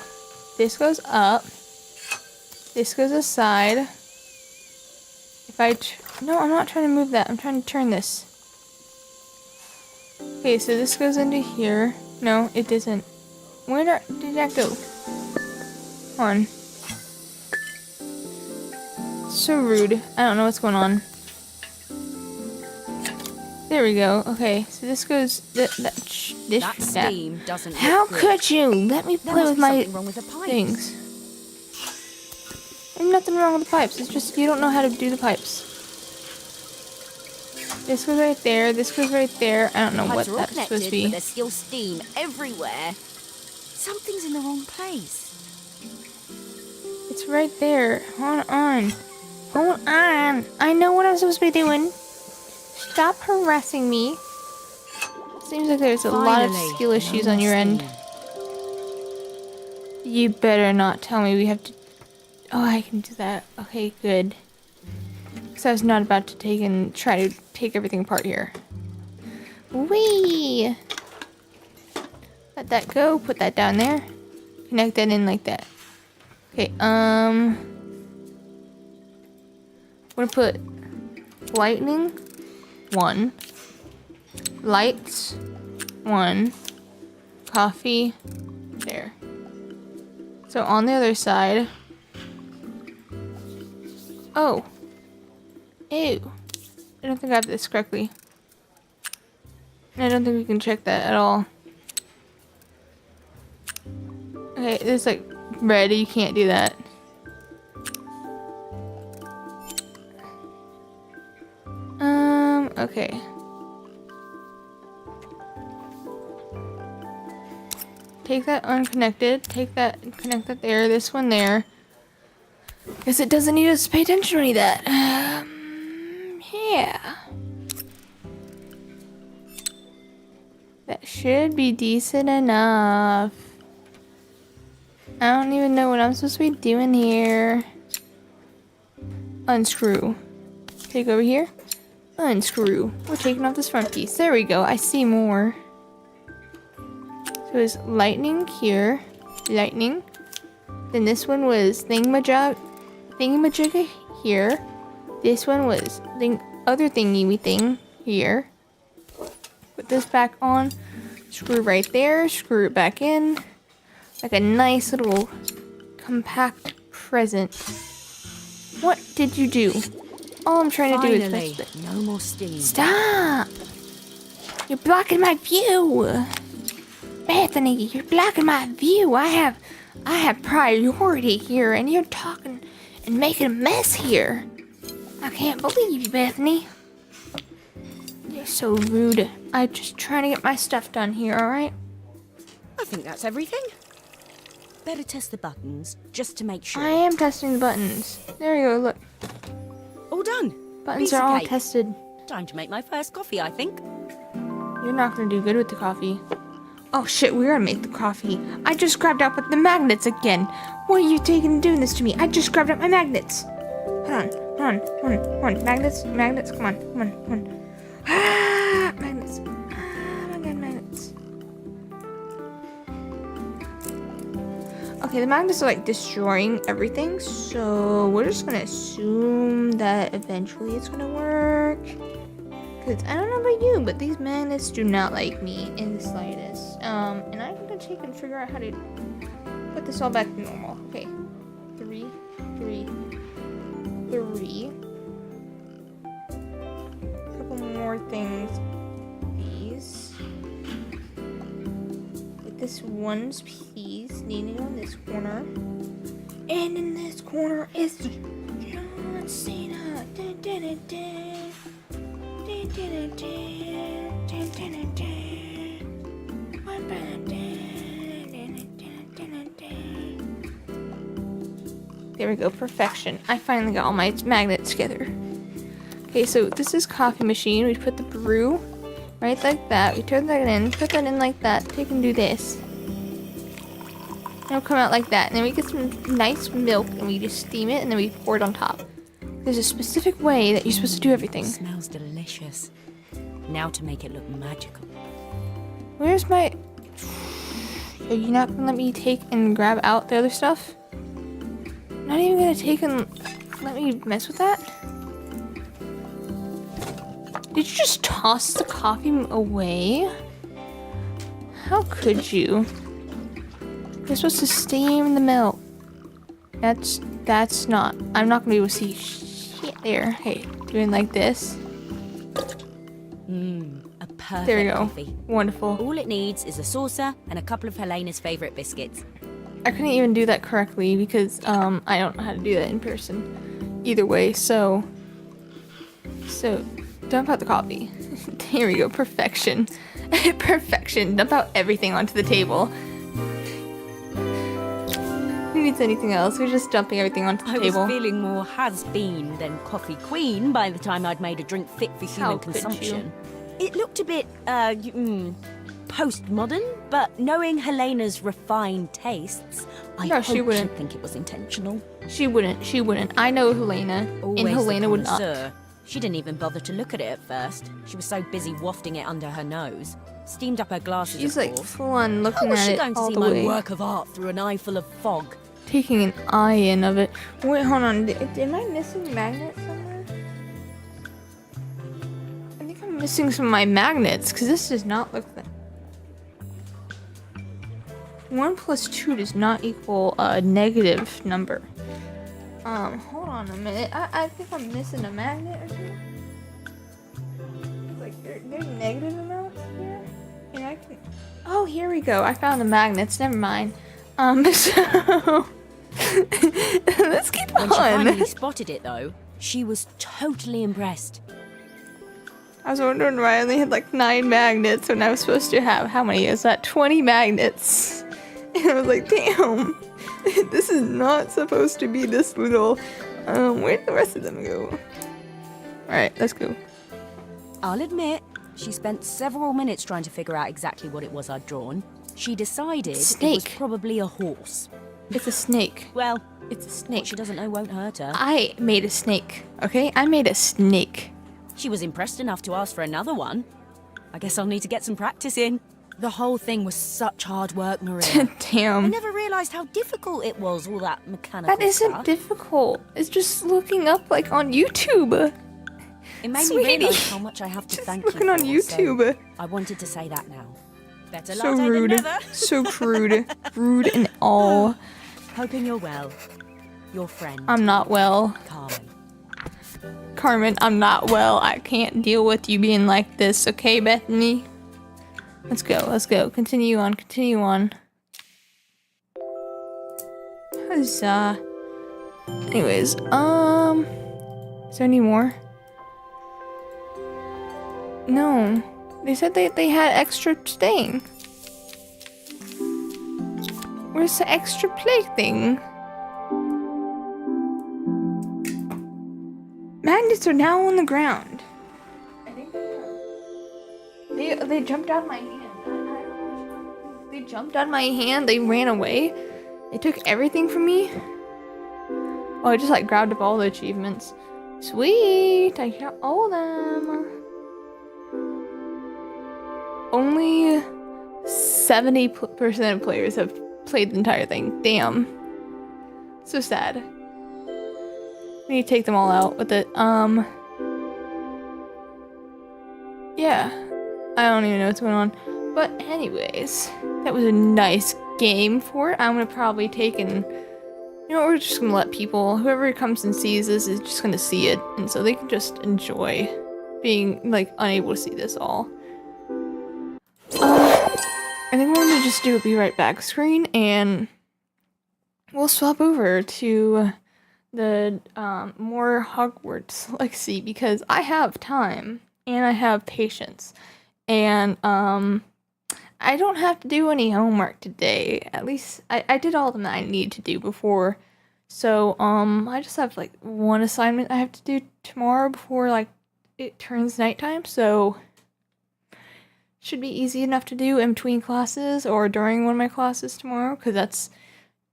this goes up. This goes aside. If I, no, I'm not trying to move that. I'm trying to turn this. Okay, so this goes into here. No, it doesn't. Where did that go? On. So rude. I don't know what's going on. There we go. Okay, so this goes. This. That steam doesn't. How look good. could you let me There play must with be my something wrong with the pipes. things? There's nothing wrong with the pipes. It's just you don't know how to do the pipes. This goes right there. This goes right there. I don't know what Pipes are all that's supposed to connected, be. but there's still steam everywhere. Something's in the wrong place. It's right there. Hold on. Hold on. I know what I'm supposed to be doing. Stop harassing me. Seems like there's a lot of Finally, skill issues no on your end. steam. You better not tell me we have to... Oh, I can do that. Okay, good. Because I was not about to try to take everything apart here. Whee! Let that go. Put that down there. Connect that in like that. Okay, I'm gonna put lightning, 1. Lights, 1. Coffee, there. So on the other side... Oh. Ew. I don't think I have this correctly. I don't think we can check that at all. Okay, there's like red, you can't do that. Okay. Take that unconnected, take that and connect that there, this one there. Guess it doesn't need us to pay attention to any of that. Yeah. That should be decent enough. I don't even know what I'm supposed to be doing here. Unscrew. Take over here. Unscrew. We're taking off this front piece. There we go. I see more. So it's lightning here. Lightning. Then this one was thingamajigga here. This one was other thingy thing here. Put this back on. Screw right there. Screw it back in. Like a nice little compact present. What did you do? All I'm trying to do is Finally, press no more steam. Stop! You're blocking my view. Bethany, you're blocking my view. I have priority here and you're talking and making a mess here. I can't believe you, Bethany. You're so rude. I'm just trying to get my stuff done here, alright? I think that's everything. Better test the buttons, just to make sure. I am testing the buttons. There you go, look. All done. Buttons Piece are of all cake. tested. Time to make my first coffee, I think. You're not gonna do good with the coffee. Oh shit, we're gonna make the coffee. I just grabbed up with the magnets again. What are you taking doing this to me? I just grabbed up my magnets. Hold on. Magnets, come on. Ah, magnets. Ah, my god, magnets. Okay, the magnets are like destroying everything, so we're just gonna assume that eventually it's gonna work. Because I don't know about you, but these magnets do not like me in the slightest. And I'm gonna take and figure out how to put this all back to normal. Okay. 3. Couple more things. These. With this one's piece needing on this corner. And in this corner is John Cena. Dun, dun, dun, dun. Dun, dun, dun, dun. Dun, dun, dun, dun. Dun, dun, dun, dun. There we go, perfection. I finally got all my magnets together. Okay, so this is coffee machine. We put the brew right like that. We turn that in, put that in like that. Take and do this. It'll come out like that. And then we get some nice milk and we just steam it and then we pour it on top. There's a specific way that you're supposed to do everything. Smells delicious. Now to make it look magical. Where's my... Are you not gonna let me take and grab out the other stuff? Not even gonna take and let me mess with that? Did you just toss the coffee away? How could you? You're supposed to steam the milk. That's not... I'm not gonna be able to see shit there. Hey, doing like this. A perfect There we go. coffee. Wonderful. All it needs is a saucer and a couple of Helena's favourite biscuits. I couldn't even do that correctly because I don't know how to do that in person. Either way, so dump out the coffee. Here we go, perfection. Perfection. Dump out everything onto the table. Who needs anything else? We're just dumping everything onto the I table. was feeling more has-been than coffee queen by the time I'd made a drink fit for How human could consumption. It looked a bit, postmodern, but knowing Helena's refined tastes, I No, hope she wouldn't. she'd think it was intentional. She wouldn't. I know Helena, Always and the Helena would not. connoisseur. She didn't even bother to look at it at first. She was so busy wafting it under her nose. Steamed up her glasses, She's of like course. full on How looking was at she it going to all see the my way. work of art through an eye full of fog? Taking an eye in of it. Wait, hold on. Am I missing magnets somewhere? I think I'm missing some of my magnets, because this does not look like... 1 plus 2 does not equal a negative number. Hold on a minute. I think I'm missing a magnet or two. Like, there's negative amounts here? And I can... Oh, here we go. I found the magnets. Never mind. So... Let's keep When she on. finally spotted it, though, she was totally impressed. I was wondering why I only had like 9 magnets when I was supposed to have, how many is that? 20 magnets. And I was like, damn, this is not supposed to be this little. Where'd the rest of them go? Alright, let's go. I'll admit, she spent several minutes trying to figure out exactly what it was I'd drawn. She decided it was Snake. probably a horse. It's a snake. Well, It's a what snake. she doesn't know won't hurt her. I made a snake, okay? I made a snake. She was impressed enough to ask for another one. I guess I'll need to get some practice in. The whole thing was such hard work, Maria. I Damn. never realised how difficult it was, all that mechanical That isn't stuff. difficult. It's just looking up like on YouTube. It made Sweetie. me realise how much I have to Just thank looking you on for, YouTube. So I wanted to say that now. Better So latte rude. than never. So crude. Rude and all. Hoping you're well. Your friend, I'm not well. Carmen. Carmen, I'm not well. I can't deal with you being like this, okay, Bethany? Let's go, let's go. Continue on, continue on. Huzzah. Anyways, is there any more? No. They said they had extra thing. Where's the extra plate thing? Magnets are now on the ground. I think they jumped out of my hand. They jumped out of my hand. They ran away. They took everything from me. Oh, I just like grabbed up all the achievements. Sweet, I got all of them. Only 70% of players have played the entire thing. Damn. So sad. We need to take them all out with it. Yeah. I don't even know what's going on. But anyways, that was a nice game for it. I'm gonna probably take and... You know, we're just gonna let people, whoever comes and sees this is just gonna see it. And so they can just enjoy being, like, unable to see this all. I think we're gonna just do a be right back screen and we'll swap over to the more Hogwarts Legacy because I have time and I have patience and I don't have to do any homework today. At least I did all of them that I need to do before. So I just have like one assignment I have to do tomorrow before like it turns nighttime. So should be easy enough to do in between classes or during one of my classes tomorrow because that's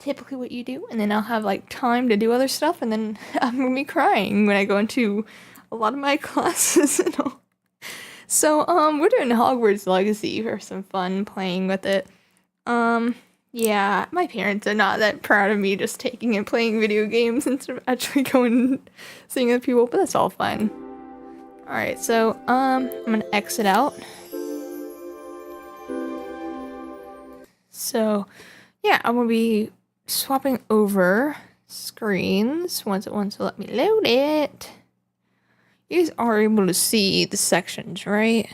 typically what you do, and then I'll have like time to do other stuff, and then I'm gonna be crying when I go into a lot of my classes and all. So we're doing Hogwarts Legacy for some fun playing with it. Yeah, my parents are not that proud of me just taking and playing video games instead of actually going and seeing other people, but that's all fun. Alright, so I'm gonna exit out. So yeah, I'm gonna be swapping over screens once it wants to let me load it. You guys are able to see the sections, right?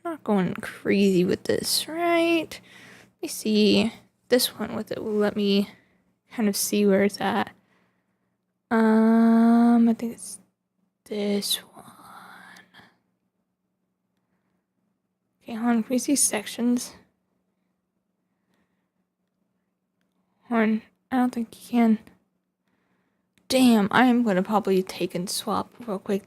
I'm not going crazy with this, right? Let me see. This one with it will let me kind of see where it's at. I think it's this one. Okay, hold on. Can we see sections? Hold on. I don't think you can. Damn, I am gonna probably take and swap real quick.